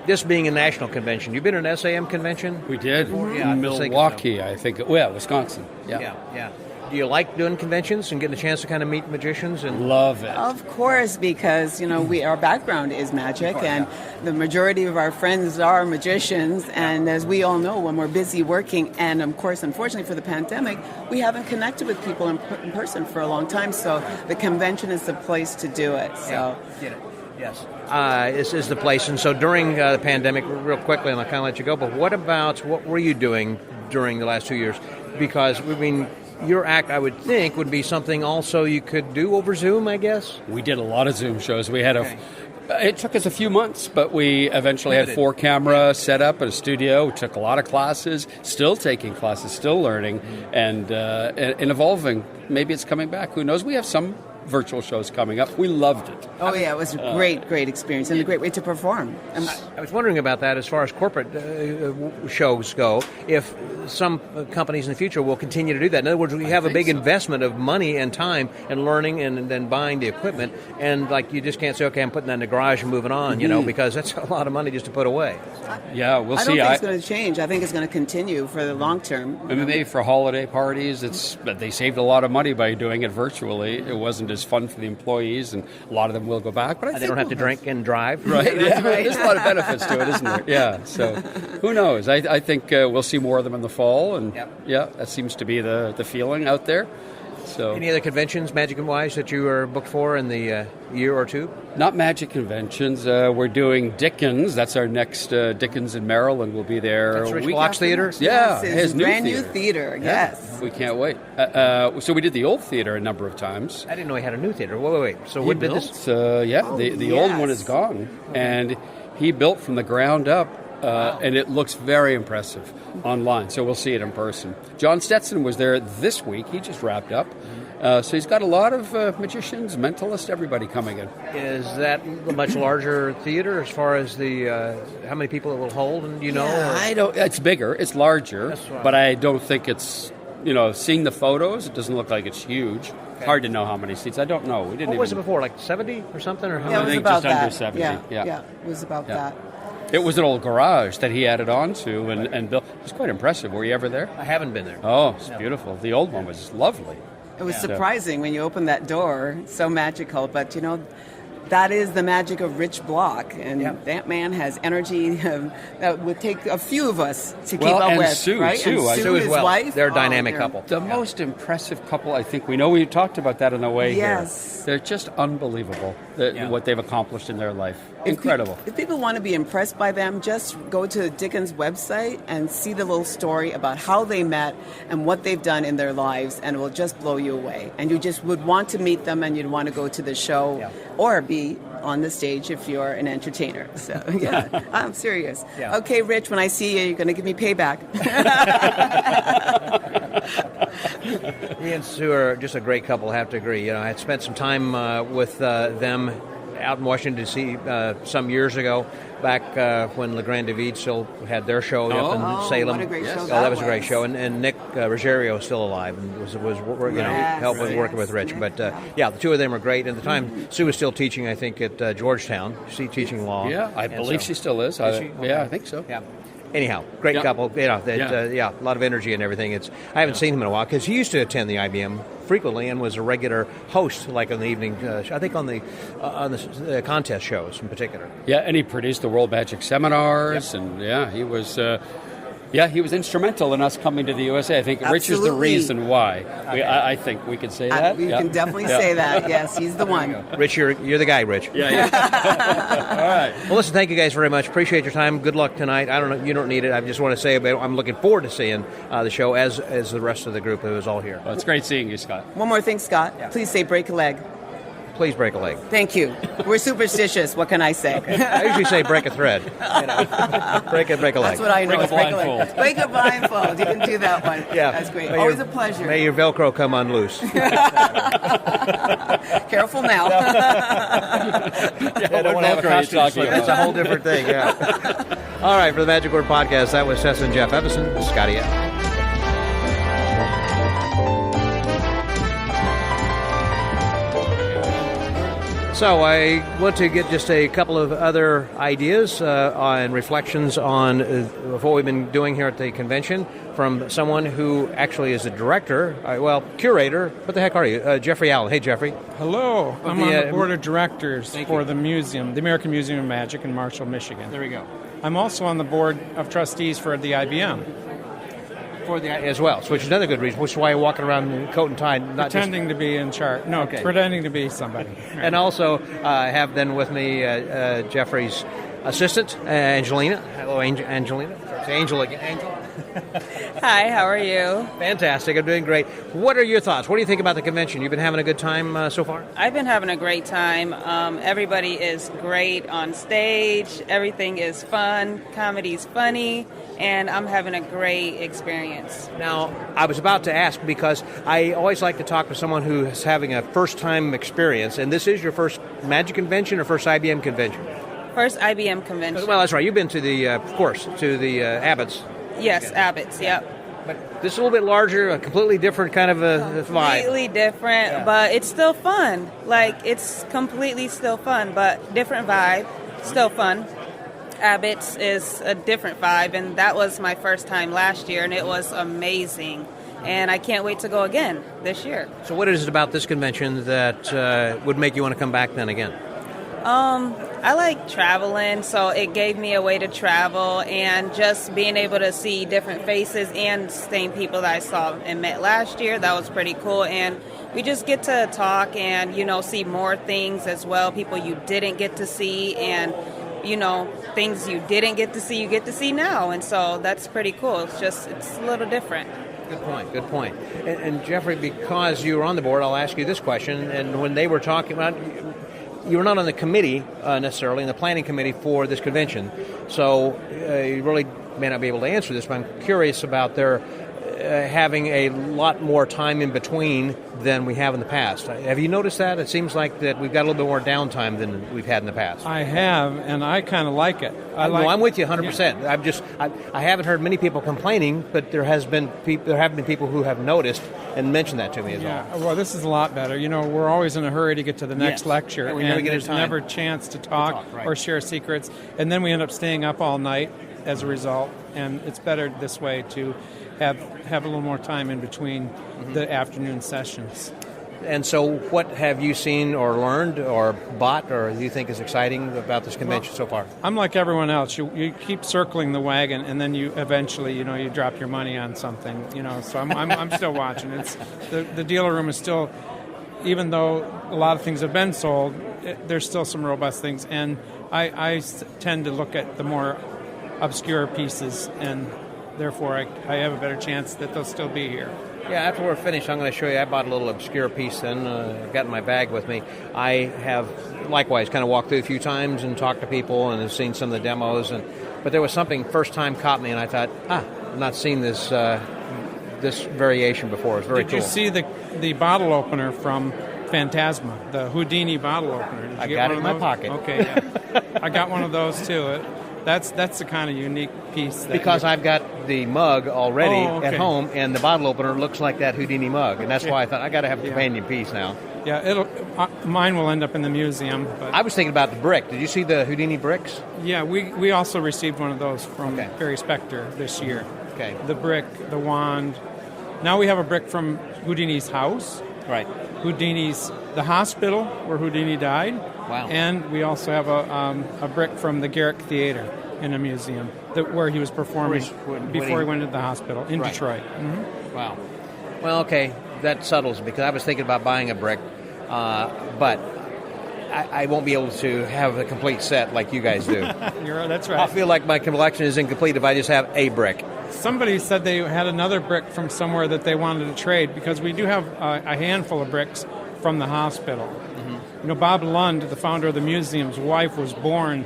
this being a national convention, you've been at an SAM convention? We did. Yeah, In Milwaukee, I think. Well, Wisconsin. Yeah. Do you like doing conventions and getting a chance to kind of meet magicians? And Love it. Of course, because our background is magic, and the majority of our friends are magicians. And as we all know, when we're busy working, and of course, unfortunately for the pandemic, we haven't connected with people in person for a long time. So the convention is the place to do it. So. Get it. Yes. This is the place. And so during the pandemic, real quickly, and I'll kind of let you go, but what were you doing during the last 2 years? Because, your act, I would think, would be something also you could do over Zoom, I guess? We did a lot of Zoom shows. We had it took us a few months, but we eventually had 4-camera set up at a studio. We took a lot of classes, still taking classes, still learning, and evolving. Maybe it's coming back. Who knows? We have some virtual shows coming up. We loved it. Oh, yeah, it was a great experience and a great way to perform. I was wondering about that as far as corporate shows go, if some companies in the future will continue to do that. In other words, we have a big investment of money and time and learning and then buying the equipment, and you just can't say, okay, I'm putting that in the garage and moving on, because that's a lot of money just to put away. Yeah, we'll see. I don't think it's going to change. I think it's going to continue for the long term. Maybe for holiday parties, they saved a lot of money by doing it virtually. It wasn't as fun for the employees, and a lot of them will go back. But they don't have to drink and drive. Right. That's right. There's a lot of benefits to it, isn't there? Yeah. So who knows? I think we'll see more of them in the fall, and that seems to be the feeling out there. So, any other conventions, magic-wise, that you are booked for in the year or two? Not magic conventions. We're doing Dickens. That's our next Dickens in Maryland. We'll be there. That's Rich Block's theater? Yeah, his brand new theater. Yes. We can't wait. So we did the old theater a number of times. I didn't know he had a new theater. Wait. So when did this? The old one is gone. Okay. And he built from the ground up. And it looks very impressive online, so we'll see it in person. John Stetson was there this week. He just wrapped up. So he's got a lot of magicians, mentalists, everybody coming in. Is that a much larger theater as far as the how many people it will hold? And I don't. It's bigger. It's larger, but I don't think it's. Seeing the photos, it doesn't look like it's huge. Okay. Hard to know how many seats. I don't know. We didn't. What was it before? Like 70 or something, or how many? I think about just that. Under 70. Yeah, it was about that. It was an old garage that he added on to and built. It was quite impressive. Were you ever there? I haven't been there. Oh, it's beautiful. The old one was lovely. It was surprising when you opened that door. So magical. But, that is the magic of Rich Block. And that man has energy that would take a few of us to keep up with. Sue, right? Sue, and Sue, his wife. They're a dynamic couple. The most impressive couple, I think. We know we talked about that on the way here. They're just unbelievable, what they've accomplished in their life. Incredible. If people want to be impressed by them, just go to Dickens' website and see the little story about how they met and what they've done in their lives, and it will just blow you away. And you just would want to meet them, and you'd want to go to the show or be on the stage if you're an entertainer. So, I'm serious. Yeah. Okay, Rich, when I see you, you're going to give me payback. He and Sue are just a great couple, I have to agree. I had spent some time with them out in Washington D.C. Some years ago, back when Le Grand David still had their show up in Salem. What a great show that was a great show. And Nick Ruggiero is still alive and was helping working with Rich. But the two of them are great. And at the time, Sue was still teaching, I think, at Georgetown. She's teaching law. Yeah, I believe she still is. Yeah, I think so. Yeah. Anyhow, great couple. A lot of energy and everything. I haven't seen him in a while because he used to attend the IBM frequently and was a regular host, like on the evening. I think on the contest shows in particular. Yeah, and he produced the World Magic seminars, and he was. He was instrumental in us coming to the USA. I think Rich is the reason why. I think we can say that. We can definitely say that. Yes, he's the one. Rich, you're the guy, Rich. Yeah. All right. Well, listen, thank you guys very much. Appreciate your time. Good luck tonight. I don't know, you don't need it. I just want to say I'm looking forward to seeing the show as the rest of the group who is all here. Well, it's great seeing you, Scott. One more thing, Scott. Please say break a leg. Please break a leg. Thank you. We're superstitious. What can I say? I usually say break a thread. Break a leg. That's what I know. Break a blindfold. Break a blindfold. You can do that one. Yeah. That's great. Always a pleasure. May your Velcro come unloose. Careful now. I don't want to have a costume slip. That's a whole different thing. Yeah. All right, for the Magic Word Podcast, that was Tess and Jeff Evison. Scotty out. So I want to get just a couple of other ideas and reflections on what we've been doing here at the convention from someone who actually is a director, curator. What the heck are you? Jeffrey Allen. Hey, Jeffrey. Hello. I'm on the board of directors for the museum, the American Museum of Magic in Marshall, Michigan. There we go. I'm also on the board of trustees for the IBM. As well, which is another good reason, which is why you're walking around in coat and tie. Not pretending to be in charge. No, pretending to be somebody. And also have then with me Jeffrey's assistant, Angelina. Hello, Angelina. It's Angel again. Angel. Hi, how are you? Fantastic. I'm doing great. What are your thoughts? What do you think about the convention? You've been having a good time so far? I've been having a great time. Everybody is great on stage. Everything is fun. Comedy's funny. And I'm having a great experience. Now, I was about to ask because I always like to talk to someone who is having a first-time experience. And this is your first Magic convention or first IBM convention? First IBM convention. Well, that's right. You've been to the, of course, to the Abbott's. Yes, Abbott's, yep. But this is a little bit larger, a completely different kind of a vibe. Completely different, but it's still fun. It's completely still fun, but different vibe, still fun. Abbott's is a different vibe, and that was my first time last year, and it was amazing. And I can't wait to go again this year. So what is it about this convention that would make you want to come back then again? I like traveling, so it gave me a way to travel and just being able to see different faces and same people that I saw and met last year. That was pretty cool. And we just get to talk and, see more things as well, people you didn't get to see, and things you didn't get to see, you get to see now. And so that's pretty cool. It's a little different. Good point. And Jeffrey, because you were on the board, I'll ask you this question. And when they were talking about, you were not on the committee necessarily, in the planning committee for this convention. So you really may not be able to answer this, but I'm curious about their having a lot more time in between than we have in the past. Have you noticed that? It seems like that we've got a little bit more downtime than we've had in the past. I have, and I kind of like it. I'm with you 100%. Yeah. I haven't heard many people complaining, but there have been people who have noticed and mentioned that to me as well. Well, this is a lot better. We're always in a hurry to get to the next lecture, and there's never a chance to talk or share secrets, and then we end up staying up all night as a result, and it's better this way to have a little more time in between the afternoon sessions. And so what have you seen or learned or bought or you think is exciting about this convention so far? I'm like everyone else. You keep circling the wagon, and then you eventually, you drop your money on something, So I'm still watching. It's the dealer room is still, even though a lot of things have been sold, there's still some robust things. And I tend to look at the more obscure pieces, and therefore I have a better chance that they'll still be here. Yeah, after we're finished, I'm going to show you. I bought a little obscure piece then. I've got in my bag with me. I have likewise kind of walked through a few times and talked to people and have seen some of the demos. But there was something first time caught me, and I thought, I've not seen this variation before. It's very cool. Did you see the bottle opener from Phantasma, the Houdini bottle opener. Did you I get got one it of in my those? pocket. Okay, yeah. I got one of those too. That's the kind of unique piece. Because I've got the mug already okay. at home, and the bottle opener looks like that Houdini mug, and that's why I thought I got to have a companion piece now. Yeah, mine will end up in the museum. But I was thinking about the brick. Did you see the Houdini bricks? yeah, we also received one of those from Barry Spector this year. Okay. The brick, the wand. Now we have a brick from Houdini's house. Right. The hospital where Houdini died. Wow. And we also have a brick from the Garrick Theater in a museum where he was performing before he went into the hospital in Detroit. Mm-hmm. Wow. Well, okay, that settles it, because I was thinking about buying a brick, but I won't be able to have a complete set like you guys do. That's right. I feel like my collection is incomplete if I just have a brick. Somebody said they had another brick from somewhere that they wanted to trade, because we do have a handful of bricks from the hospital. Mm-hmm. You know, Bob Lund, the founder of the museum's wife, was born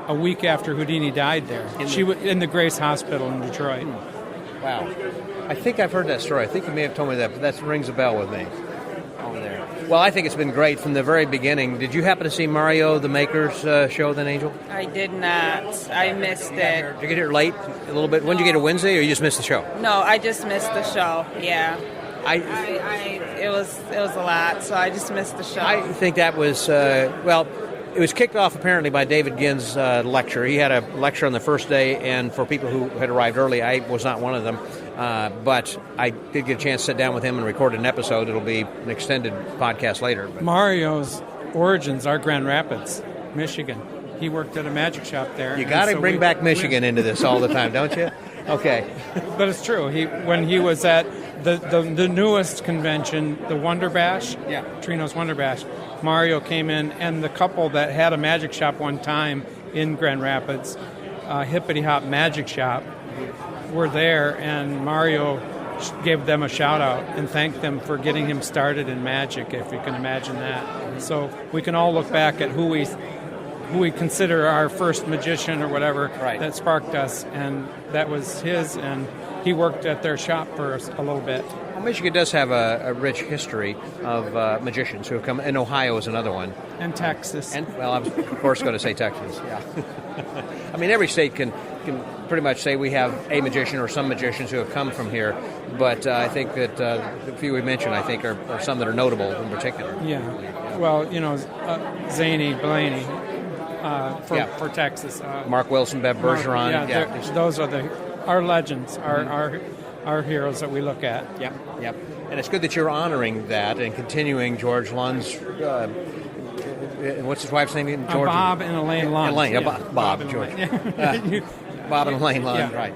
a week after Houdini died there. She was in the Grace Hospital in Detroit. Wow. I think I've heard that story. I think you may have told me that, but that rings a bell with me. Over there. Well, I think it's been great from the very beginning. Did you happen to see Mario the Maker's show then, Angel? I did not. I missed it. Did you get here late a little bit? When did you get it, Wednesday, or you just missed the show? No, I just missed the show. Yeah. It was a lot, so I just missed the show. I think that was it was kicked off apparently by David Ginn's lecture. He had a lecture on the first day, and for people who had arrived early, I was not one of them. But I did get a chance to sit down with him and record an episode. It'll be an extended podcast later. But Mario's origins are Grand Rapids, Michigan. He worked at a magic shop there. You got to bring back Michigan into this all the time, don't you? Okay. But it's true. When he was at the newest convention, the Wonder Bash, Trino's Wonder Bash, Mario came in, and the couple that had a magic shop one time in Grand Rapids, Hippity Hop Magic Shop, were there, and Mario gave them a shout out and thanked them for getting him started in magic, if you can imagine that. So we can all look back at who we consider our first magician or whatever that sparked us, and that was his, and he worked at their shop for a little bit. Well, Michigan does have a rich history of magicians who have come, and Ohio is another one. And Texas. And, well, I was, of course, going to say Texas, yeah. I mean, every state can pretty much say we have a magician or some magicians who have come from here, but I think that the few we mentioned, I think, are some that are notable in particular. Yeah. Well, you know, Zany Blaney for Texas. Mark Wilson, Bev Bergeron. Those are our legends, our heroes that we look at. Yep. And it's good that you're honoring that and continuing George Lund's. What's his wife's name? George. Bob and Elaine Lund. Bob and George. Bob and Elaine Lund, right.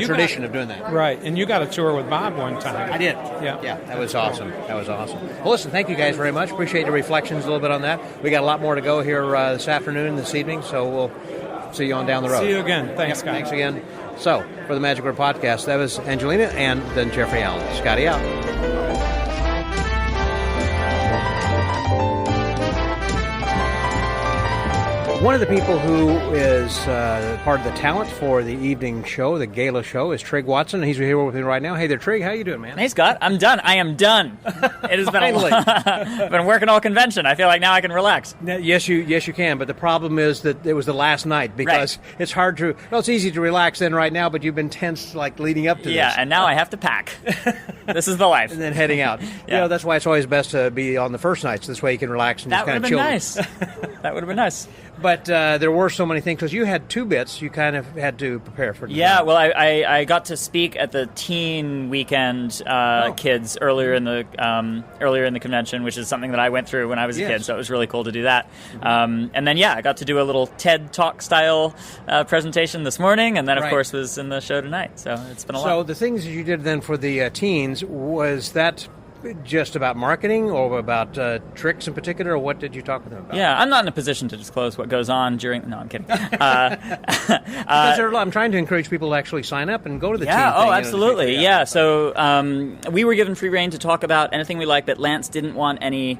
Tradition of doing that. Right, and you got a tour with Bob one time. I did. Yeah, that was awesome. Well, listen, thank you guys very much. Appreciate the reflections a little bit on that. We got a lot more to go here this afternoon, this evening, so we'll see you on down the road. See you again. Thanks, guys. Thanks again. So, for the Magic Word Podcast, that was Angelina and then Jeffrey Allen. Scotty out. One of the people who is part of the talent for the evening show, the gala show, is Trigg Watson. He's here with me right now. Hey there, Trigg. How you doing, man? Hey, Scott. I'm done. I am done. It has been been working all convention. I feel like now I can relax. Yes, you can. But the problem is that it was the last night because it's hard to. Well, it's easy to relax then right now, but you've been tense like leading up to this. Yeah, and now I have to pack. This is the life. And then heading out. You know, that's why it's always best to be on the first nights. This way you can relax and just kind of chill. That would have been nice. But there were so many things because you had two bits. You kind of had to prepare for. Yeah, well, I got to speak at the teen weekend kids earlier in the convention, which is something that I went through when I was a kid. So it was really cool to do that. And then I got to do a little TED Talk style presentation this morning, and then of course was in the show tonight. So it's been a lot. So the things that you did then for the teens, was that just about marketing or about tricks in particular, or what did you talk with them about? Yeah, I'm not in a position to disclose what goes on during... No, I'm kidding. I'm trying to encourage people to actually sign up and go to the team thing. Oh, absolutely. So we were given free rein to talk about anything we like, but Lance didn't want any...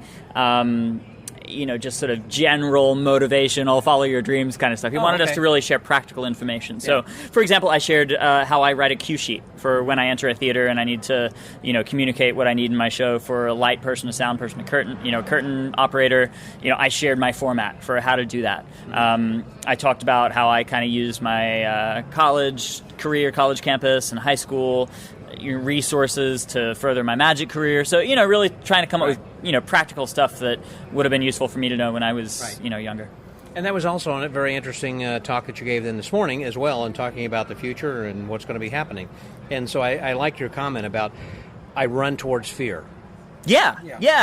just sort of general motivational, follow your dreams kind of stuff. He wanted us to really share practical information. So, for example, I shared how I write a cue sheet for when I enter a theater and I need to, communicate what I need in my show for a light person, a sound person, a curtain operator. I shared my format for how to do that. I talked about how I kind of used my college campus and high school resources to further my magic career. So, really trying to come up with, practical stuff that would have been useful for me to know when I was, younger. And that was also a very interesting talk that you gave them this morning as well, and talking about the future and what's going to be happening. And so I liked your comment about, I run towards fear. Yeah.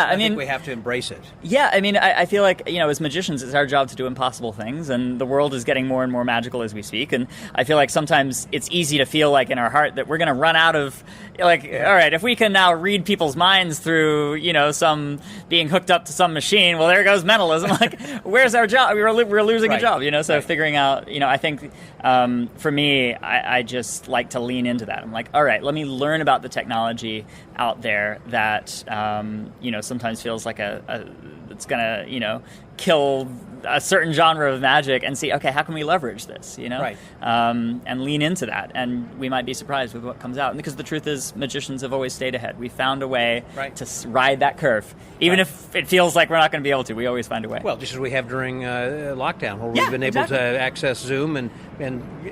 I think we have to embrace it. Yeah, I feel like, as magicians, it's our job to do impossible things, and the world is getting more and more magical as we speak, and I feel like sometimes it's easy to feel like in our heart that we're going to run out of, all right, if we can now read people's minds through, some being hooked up to some machine, well, there goes mentalism. Like, where's our job? We're losing a job, so figuring out, I think for me, I just like to lean into that. I'm like, all right, let me learn about the technology out there that sometimes feels like it's gonna kill a certain genre of magic, and see, okay, how can we leverage this, and lean into that, and we might be surprised with what comes out. And because the truth is, magicians have always stayed ahead. We found a way to ride that curve, even if it feels like we're not going to be able to. We always find a way. Well, just as we have during lockdown, where we've been able to access Zoom, and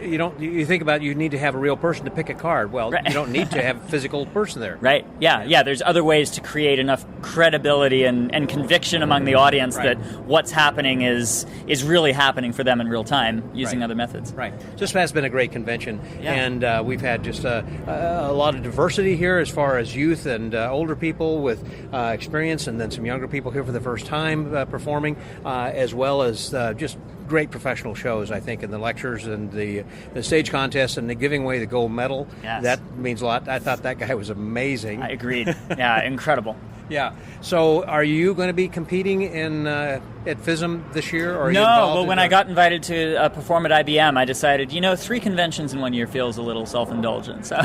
you think about, you need to have a real person to pick a card. Well, you don't need to have a physical person there. Right. Yeah. There's other ways to create enough credibility and conviction among the audience that what's happening is really happening for them in real time using other methods. Right. This has been a great convention, and we've had just a lot of diversity here as far as youth and older people with experience, and then some younger people here for the first time performing, as well as just great professional shows, I think, in the lectures and the stage contests and the giving away the gold medal. Yes. That means a lot. I thought that guy was amazing. I agreed. Yeah, incredible. Yeah. So, are you going to be competing at FISM this year? Or are you no. involved Well, in when I got invited to perform at IBM, I decided, 3 conventions in 1 year feels a little self-indulgent. So,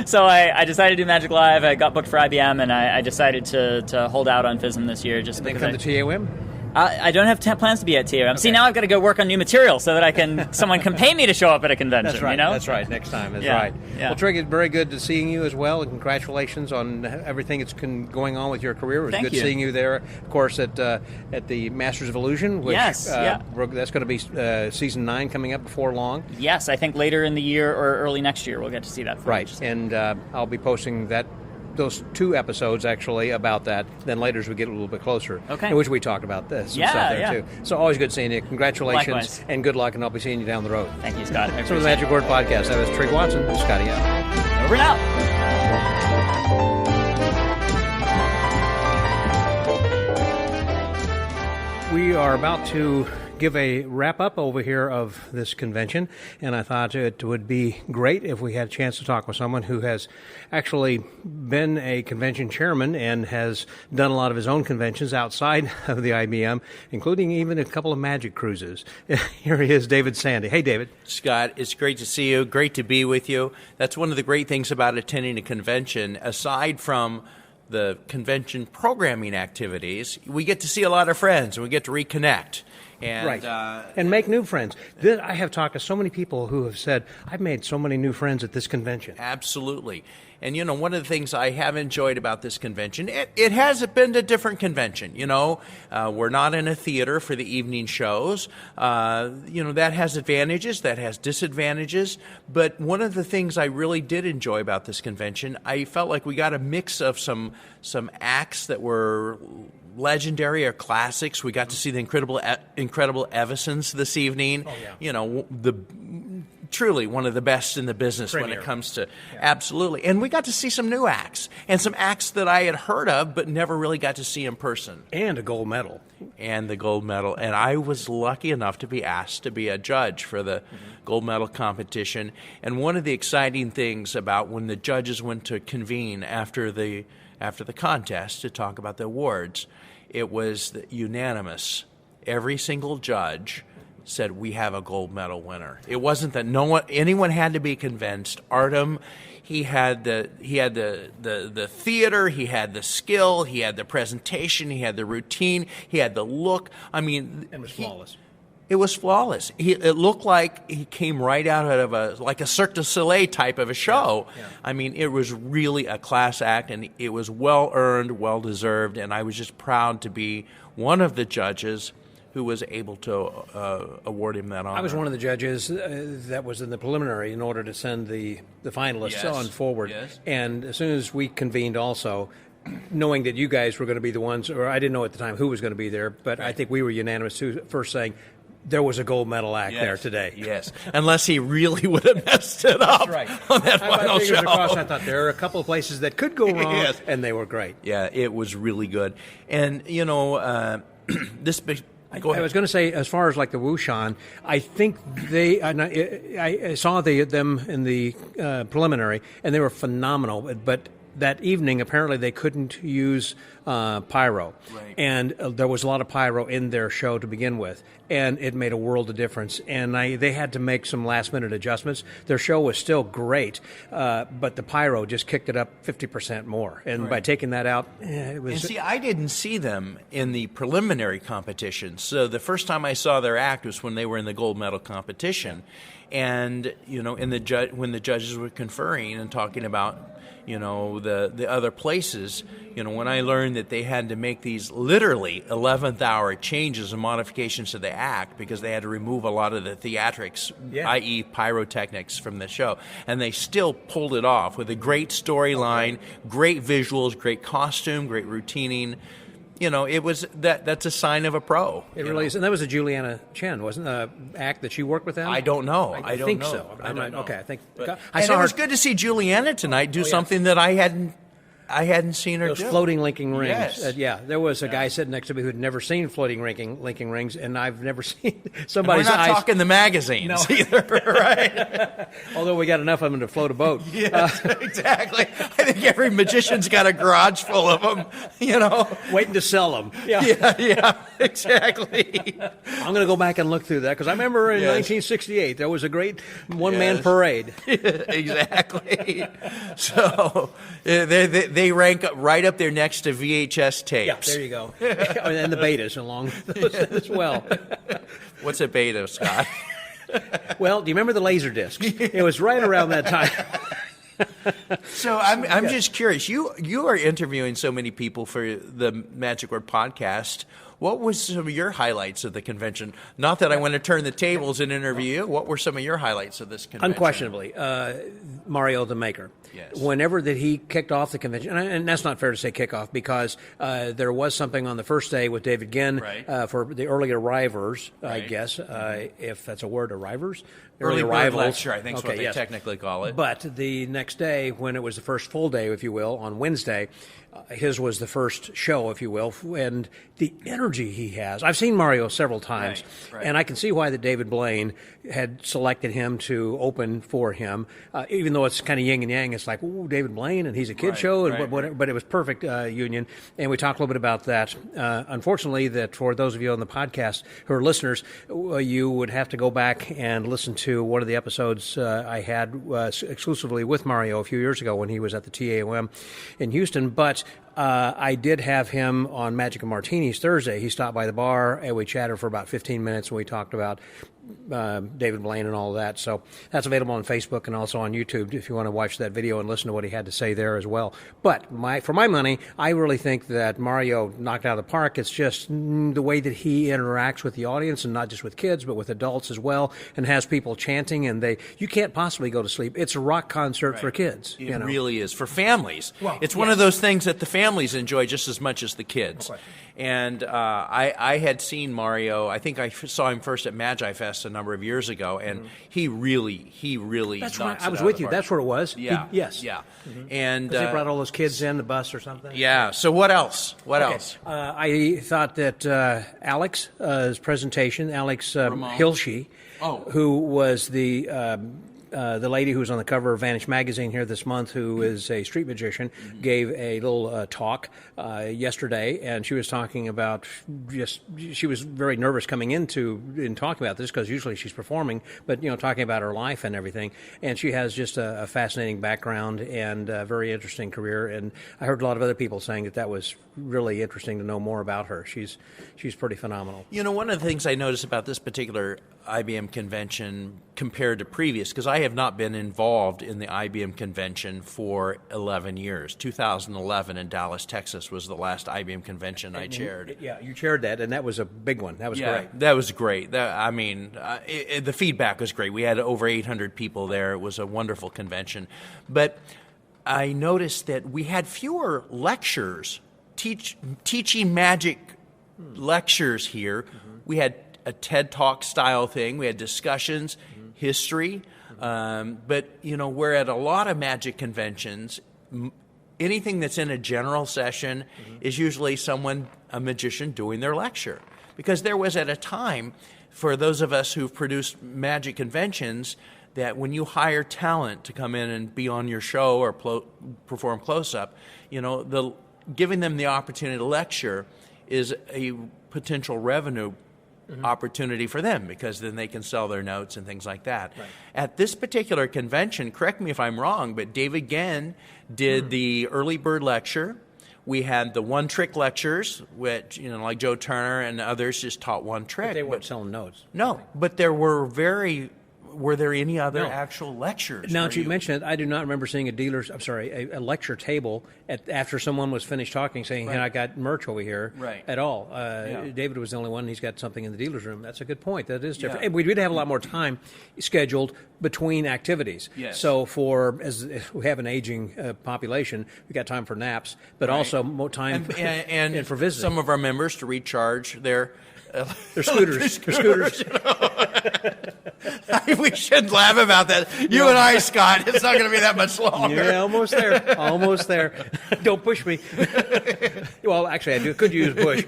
so I decided to do Magic Live. I got booked for IBM, and I decided to hold out on FISM this year. Just because come to TAOM? I don't have plans to be at TAOM. Okay. See, now I've got to go work on new material so that someone can pay me to show up at a convention. That's right. That's right. Next time. That's right. Yeah. Well, Trig, it's very good to seeing you as well, and congratulations on everything that's going on with your career. It was Thank good you. Seeing you there, of course, at the Masters of Illusion. Which, yes. That's going to be season 9 coming up before long. Yes, I think later in the year or early next year we'll get to see that. Right, and I'll be posting those 2 episodes actually about that. Then later as we get a little bit closer, in which we talk about this and stuff there too. So always good seeing you. Congratulations. Likewise. And good luck, and I'll be seeing you down the road. Thank you, Scott. So the Magic Word Podcast. That was Trig Watson, Scotty out. Over and out. We are about to give a wrap-up over here of this convention, and I thought it would be great if we had a chance to talk with someone who has actually been a convention chairman and has done a lot of his own conventions outside of the IBM, including even a couple of magic cruises. Here he is, David Sandy. Hey, David. Scott, it's great to see you. Great to be with you. That's one of the great things about attending a convention. Aside from the convention programming activities, we get to see a lot of friends, and we get to reconnect. And, and make new friends. I have talked to so many people who have said, I've made so many new friends at this convention. Absolutely. And, one of the things I have enjoyed about this convention, it has been a different convention. We're not in a theater for the evening shows. That has advantages, that has disadvantages. But one of the things I really did enjoy about this convention, I felt like we got a mix of some acts that were legendary or classics. We got to see the incredible EVASONS this evening. Oh, yeah. Truly one of the best in the business Premier. When it comes to absolutely. And we got to see some new acts and some acts that I had heard of but never really got to see in person. And a gold medal. And the gold medal. And I was lucky enough to be asked to be a judge for the gold medal competition. And one of the exciting things about when the judges went to convene after the contest to talk about the awards, it was unanimous. Every single judge said, we have a gold medal winner. It wasn't that anyone had to be convinced. Artem, he had the theater, he had the skill, he had the presentation, he had the routine, he had the look. I mean, it was flawless. It was flawless. It looked like he came right out of a Cirque du Soleil type of a show. Yeah. I mean, it was really a class act, and it was well earned, well deserved, and I was just proud to be one of the judges who was able to award him that honor. I was one of the judges that was in the preliminary in order to send the finalists on forward. Yes. And as soon as we convened also, knowing that you guys were going to be the ones, or I didn't know at the time who was going to be there, but I think we were unanimous too, first saying, there was a gold medal act there today. Yes, unless he really would have messed it up on that final show. I thought there are a couple of places that could go wrong, and they were great. Yeah, it was really good. And, you know, this big... I was going to say, as far as like the Wuxan, I think I saw them in the preliminary, and they were phenomenal, but that evening, apparently, they couldn't use pyro. Right. And there was a lot of pyro in their show to begin with, and it made a world of difference. And they had to make some last-minute adjustments. Their show was still great, but the pyro just kicked it up 50% more. And by taking that out, it was... And see, I didn't see them in the preliminary competition. So the first time I saw their act was when they were in the gold medal competition. And, you know, when the judges were conferring and talking about, you know, the other places, you know, when I learned that they had to make these literally 11th hour changes and modifications to the act because they had to remove a lot of the theatrics, i.e. pyrotechnics from the show, and they still pulled it off with a great storyline, great visuals, great costume, great routining. You know, it was that's a sign of a pro. It really is. And that was a Juliana CHEN, wasn't the act that she worked with them? I don't know. I don't think know. so. I don't know. Okay, I think. But, it was good to see Juliana tonight do something that I hadn't seen her Those do. floating linking rings. Yes. There was a guy sitting next to me who'd never seen floating linking rings, and I've never seen somebody's and we're not eyes. talking the magazines either, right? Although we got enough of them to float a boat. Yes, exactly. I think every magician's got a garage full of them, you know. Waiting to sell them. Yeah, exactly. I'm going to go back and look through that, because I remember in 1968 there was a great one-man parade. Exactly. So they rank up right up there next to VHS tapes. Yeah, there you go. And the betas along those as well. What's a beta, Scott? Well, do you remember the laser disc? It was right around that time. So I'm just curious. You are interviewing so many people for the Magic Word podcast. What was some of your highlights of the convention? Not that I want to turn the tables and interview you. What were some of your highlights of this convention? Unquestionably, Mario the Maker. Yes. Whenever that he kicked off the convention, and that's not fair to say kickoff, because there was something on the first day with David Ginn for the early arrivers, I guess, if that's a word, arrivers? Early arrivals. lecture, I think is what they technically call it. But the next day, when it was the first full day, if you will, on Wednesday, his was the first show, if you will, and the energy he has. I've seen Mario several times, and I can see why that David Blaine had selected him to open for him, even though it's kind of yin and yang. It's like, ooh, David Blaine, and he's a kid show, but it was perfect union, and we talked a little bit about that. Unfortunately, that for those of you on the podcast who are listeners, you would have to go back and listen to one of the episodes I had exclusively with Mario a few years ago when he was at the TAOM in Houston, but I did have him on Magic and Martinis Thursday. He stopped by the bar, and we chatted for about 15 minutes, and we talked about David Blaine and all of that. So that's available on Facebook and also on YouTube if you want to watch that video and listen to what he had to say there as well. But for my money, I really think that Mario knocked out of the park. It's just the way that he interacts with the audience, and not just with kids, but with adults as well, and has people chanting, and you can't possibly go to sleep. It's a rock concert for kids. It really is. For families. Well, it's one of those things that the families enjoy just as much as the kids. And I had seen Mario. I think I saw him first at Magi Fest a number of years ago, and he really That's knocks right. I was it out with of you. the park. That's where it was. Yeah. Yes. Yeah. And they brought all those kids in the bus or something. Yeah. So what else? What else? I thought that ALYX's presentation, ALYX HILSHEY, who was the the lady who was on the cover of Vanish magazine here this month, who is a street magician, gave a little talk yesterday, and she was talking about she was very nervous coming in talking about this, because usually she's performing, but talking about her life and everything. And she has just a fascinating background and a very interesting career. And I heard a lot of other people saying that was really interesting to know more about her. She's pretty phenomenal. One of the things I noticed about this particular IBM convention compared to previous, because I have not been involved in the IBM convention for 11 years. 2011 in Dallas, Texas was the last IBM convention I chaired. Yeah, you chaired that, and that was a big one. That was great. That was great. The feedback was great. We had over 800 people there. It was a wonderful convention. But I noticed that we had fewer lectures, teaching magic lectures here. We had a TED Talk style thing. We had discussions, history. But, we're at a lot of magic conventions. Anything that's in a general session is usually a magician doing their lecture. Because there was at a time, for those of us who've produced magic conventions, that when you hire talent to come in and be on your show or perform close-up, giving them the opportunity to lecture is a potential revenue opportunity for them, because then they can sell their notes and things like that. Right. At this particular convention, correct me if I'm wrong, but David Genn did the early bird lecture. We had the one-trick lectures, which, like Joe Turner and others just taught one trick. But they weren't selling notes. No, but there were Were there any other actual lectures? Now that you mention it, I do not remember seeing a lecture table after someone was finished talking saying, hey, I got merch over here at all. David was the only one. He's got something in the dealer's room. That's a good point. That is different. And we did have a lot more time scheduled between activities. Yes. So as we have an aging population, we got time for naps, but also more time and for visiting. Some of our members to recharge their scooters. We shouldn't laugh about that. You and I, Scott, it's not going to be that much longer. Yeah, almost there. Almost there. Don't push me. Well, actually, I could use push.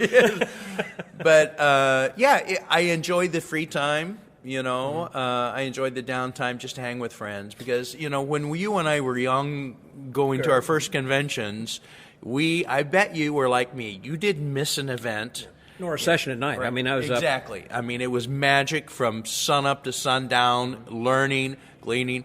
But, I enjoyed the free time. I enjoyed the downtime just to hang with friends. Because, when you and I were young going to our first conventions, I bet you were like me. You didn't miss an event. Nor a session at night. Right. I mean, I was exactly. I mean, it was magic from sun up to sundown, learning, gleaning.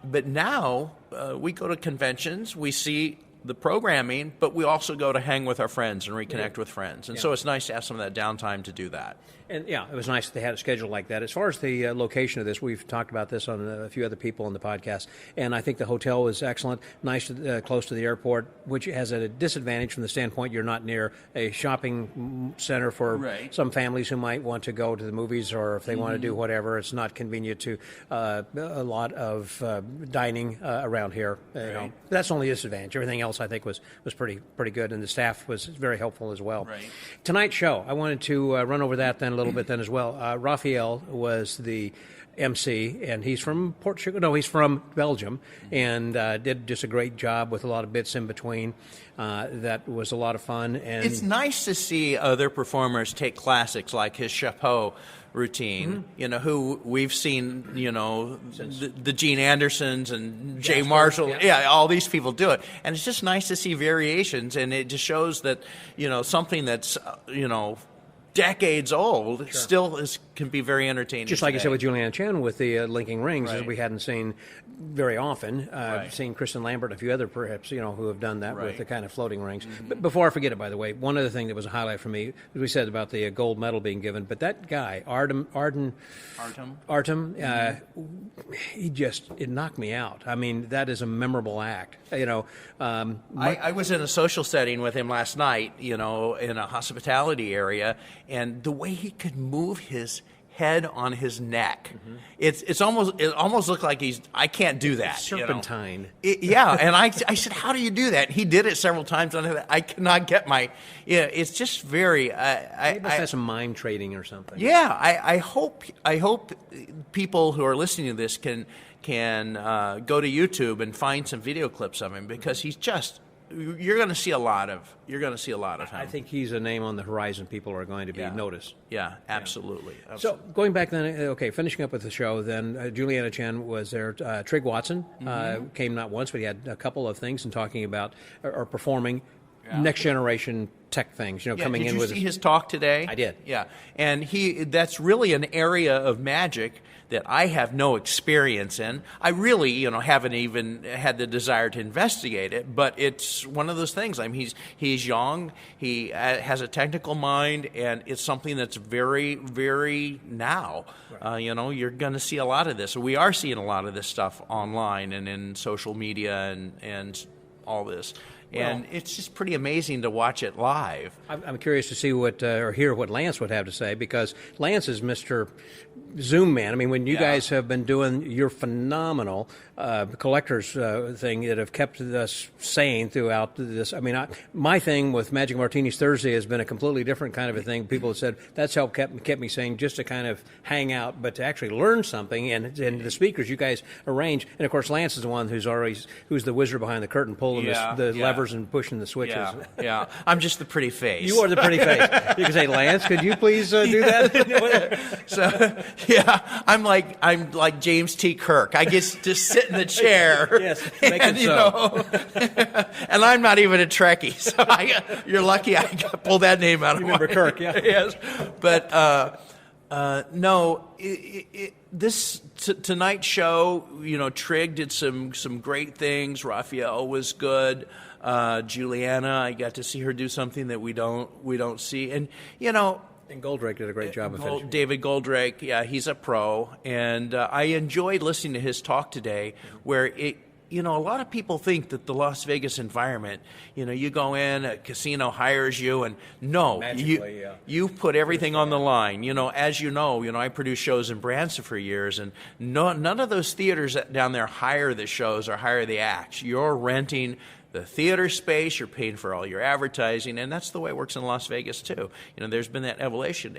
But now we go to conventions, we see the programming, but we also go to hang with our friends and reconnect with friends. And so it's nice to have some of that downtime to do that. And it was nice that they had a schedule like that. As far as the location of this, we've talked about this on a few other people on the podcast, and I think the hotel was excellent, nice, close to the airport, which has a disadvantage from the standpoint you're not near a shopping center for some families who might want to go to the movies, or if they want to do whatever. It's not convenient to a lot of dining around here. That's only a disadvantage. Everything else I think was pretty good, and the staff was very helpful as well. Right. Tonight's show, I wanted to run over that then a little bit then as well. RAFAEL was the MC, and he's from he's from Belgium, and did just a great job with a lot of bits in between. That was a lot of fun. And it's nice to see other performers take classics like his chapeau routine, who we've seen, the Gene Andersons and Jay Marshall, all these people do it. And it's just nice to see variations, and it just shows that, something that's, decades old still can be very entertaining. Just like you said with Juliana CHEN with the linking rings, that we hadn't seen very often. Seen Kristen Lambert and a few other perhaps, who have done that with the kind of floating rings. But before I forget it, by the way, one other thing that was a highlight for me, as we said about the gold medal being given, but that guy, Artem, it knocked me out. I mean, that is a memorable act. I was in a social setting with him last night, in a hospitality area, and the way he could move his head on his neck, it almost looked like I can't do that. Serpentine. And I said, how do you do that? He did it several times. I cannot get it's just very. Maybe that's some mime trading or something. Yeah, I hope people who are listening to this can go to YouTube and find some video clips of him, because he's just you're going to see a lot of him. I think he's a name on the horizon. People are going to be noticed. Yeah, absolutely. So going back then, finishing up with the show, then Juliana Chen was there. Trigg Watson came not once, but he had a couple of things and talking about or performing next generation tech things. Coming in with. Did you see his talk today? I did. Yeah, and that's really an area of magic that I have no experience in. I really, haven't even had the desire to investigate it, but it's one of those things. I mean, he's young, he has a technical mind, and it's something that's very, very now. Right. You're going to see a lot of this. We are seeing a lot of this stuff online and in social media and all this. And it's just pretty amazing to watch it live. I'm curious to see or hear what Lance would have to say, because Lance is Mr. Zoom man. I mean, when you guys have been doing your phenomenal collectors thing that have kept us sane throughout this. I mean, my thing with Magic Martinis Thursday has been a completely different kind of a thing. People have said that's helped kept me sane, just to kind of hang out, but to actually learn something. And the speakers you guys arrange, and of course Lance is the one who's the wizard behind the curtain, pulling the levers and pushing the switches. Yeah. I'm just the pretty face. You are the pretty face. You can say, Lance, could you please do that? So, I'm like James T. Kirk. I just sit in the chair. Yes, make it so. And I'm not even a Trekkie, so you're lucky I pulled that name out of my. You remember Kirk, yeah. Yes, but no. This tonight's show, Trigg did some great things. RAFAEL was good. Juliana, I got to see her do something that we don't see, and And GOLDRAKE did a great job of finishing. David GOLDRAKE, he's a pro, and I enjoyed listening to his talk today, where a lot of people think that the Las Vegas environment, you go in, a casino hires you, and you put everything on the line. As I produced shows in Branson for years, and none of those theaters down there hire the shows or hire the acts. You're renting the theater space, you're paying for all your advertising, and that's the way it works in Las Vegas too. There's been that evolution,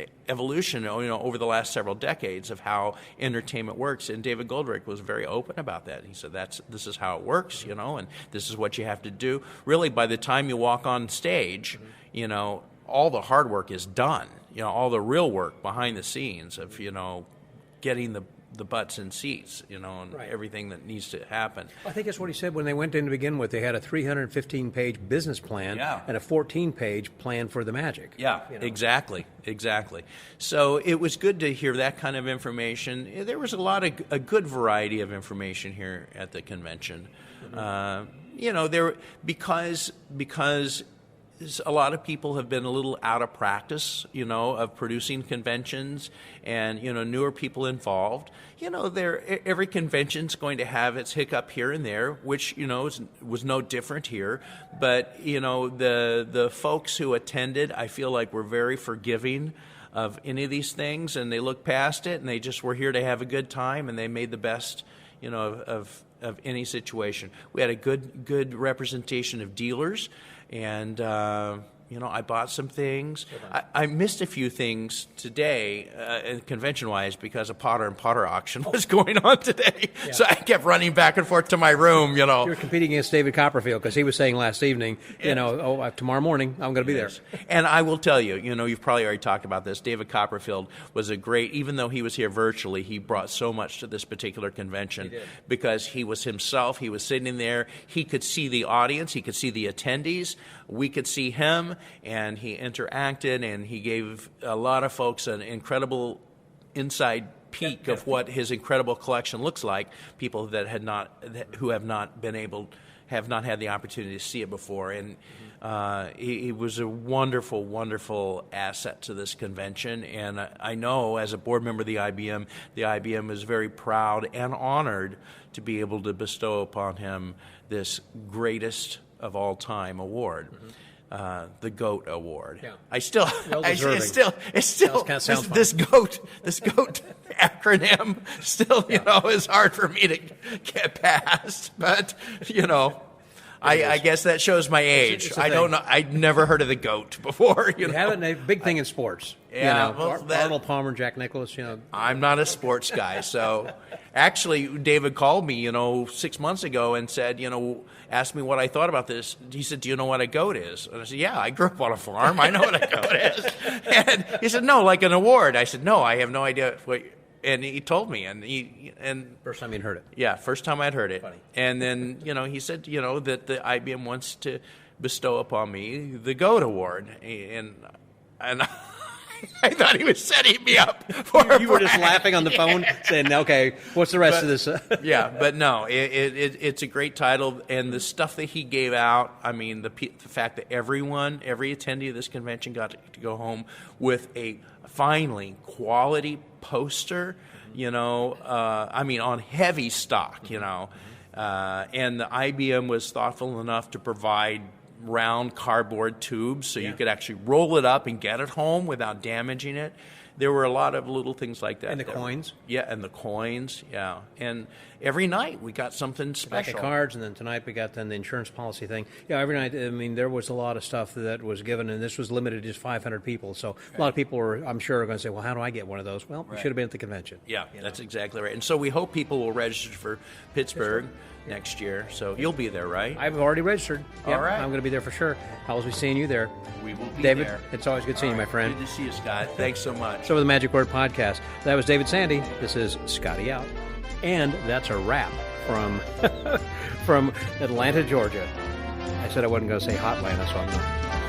over the last several decades of how entertainment works, and David GOLDRAKE was very open about that. He said this is how it works, and this is what you have to do. Really, by the time you walk on stage, all the hard work is done. All the real work behind the scenes of getting the butts in seats, and everything that needs to happen. I think that's what he said when they went in to begin with. They had a 315-page business plan and a 14-page plan for the Magic. Yeah, exactly. So it was good to hear that kind of information. There was a good variety of information here at the convention. Because a lot of people have been a little out of practice, of producing conventions, and newer people involved. Every convention's going to have its hiccup here and there, which was no different here. But the folks who attended, I feel like, were very forgiving of any of these things, and they looked past it, and they just were here to have a good time, and they made the best of any situation. We had a good representation of dealers. And, I bought some things. I missed a few things today, convention-wise, because a Potter and Potter auction was going on today. Yeah. So I kept running back and forth to my room, You were competing against David Copperfield, because he was saying last evening, tomorrow morning I'm going to be there. And I will tell you, you've probably already talked about this. David Copperfield was even though he was here virtually, he brought so much to this particular convention because he was himself. He was sitting there. He could see the audience. He could see the attendees. We could see him, and he interacted, and he gave a lot of folks an incredible inside peek of what his incredible collection looks like. People that have not had the opportunity to see it before, and he was a wonderful, wonderful asset to this convention. And I know, as a board member of the IBM is very proud and honored to be able to bestow upon him this greatest of all time award. The GOAT Award. Yeah. It's still this GOAT acronym still, is hard for me to get past. But, I guess that shows my age. It's a I don't know. I'd never heard of the GOAT before. You know? haven't a big thing in sports. Yeah, you know, well, that- Arnold Palmer, Jack Nicklaus. You know, I'm not a sports guy, so actually, David called me, 6 months ago and said, asked me what I thought about this. He said, "Do you know what a goat is?" And I said, "Yeah, I grew up on a farm. I know what a goat is." And he said, "No, like an award." I said, "No, I have no idea what." And he told me, and first time you'd heard it. yeah, first time I'd heard it. Funny. And then, he said, that the IBM wants to bestow upon me the GOAT award, and I thought he was setting me up for. You were just laughing on the phone, saying, "Okay, what's the rest of this?" Yeah, but no, it's a great title, and the stuff that he gave out. I mean, the fact that every attendee of this convention got to go home with a finally quality poster. On heavy stock. And the IBM was thoughtful enough to provide round cardboard tubes so you could actually roll it up and get it home without damaging it. There were a lot of little things like that. And the coins? Yeah, and the coins, yeah. And every night we got something special. Pack of cards, and then tonight we got then the insurance policy thing. Yeah, every night, there was a lot of stuff that was given, and this was limited to just 500 people. So a lot of people were, I'm sure, are going to say, well, how do I get one of those? Well, you should have been at the convention. Yeah, that's exactly right. And so we hope people will register for Pittsburgh next year. So you'll be there, right? I've already registered. Yep, All right. I'm going to be there for sure. I'll be seeing you there. We will be David, there. it's always good seeing you, my friend. Good to see you, Scott. Thanks so much. So with the Magic Word Podcast, that was David Sandy. This is Scotty out. And that's a wrap from Atlanta, Georgia. I said I wasn't going to say Hotlanta, so I'm not.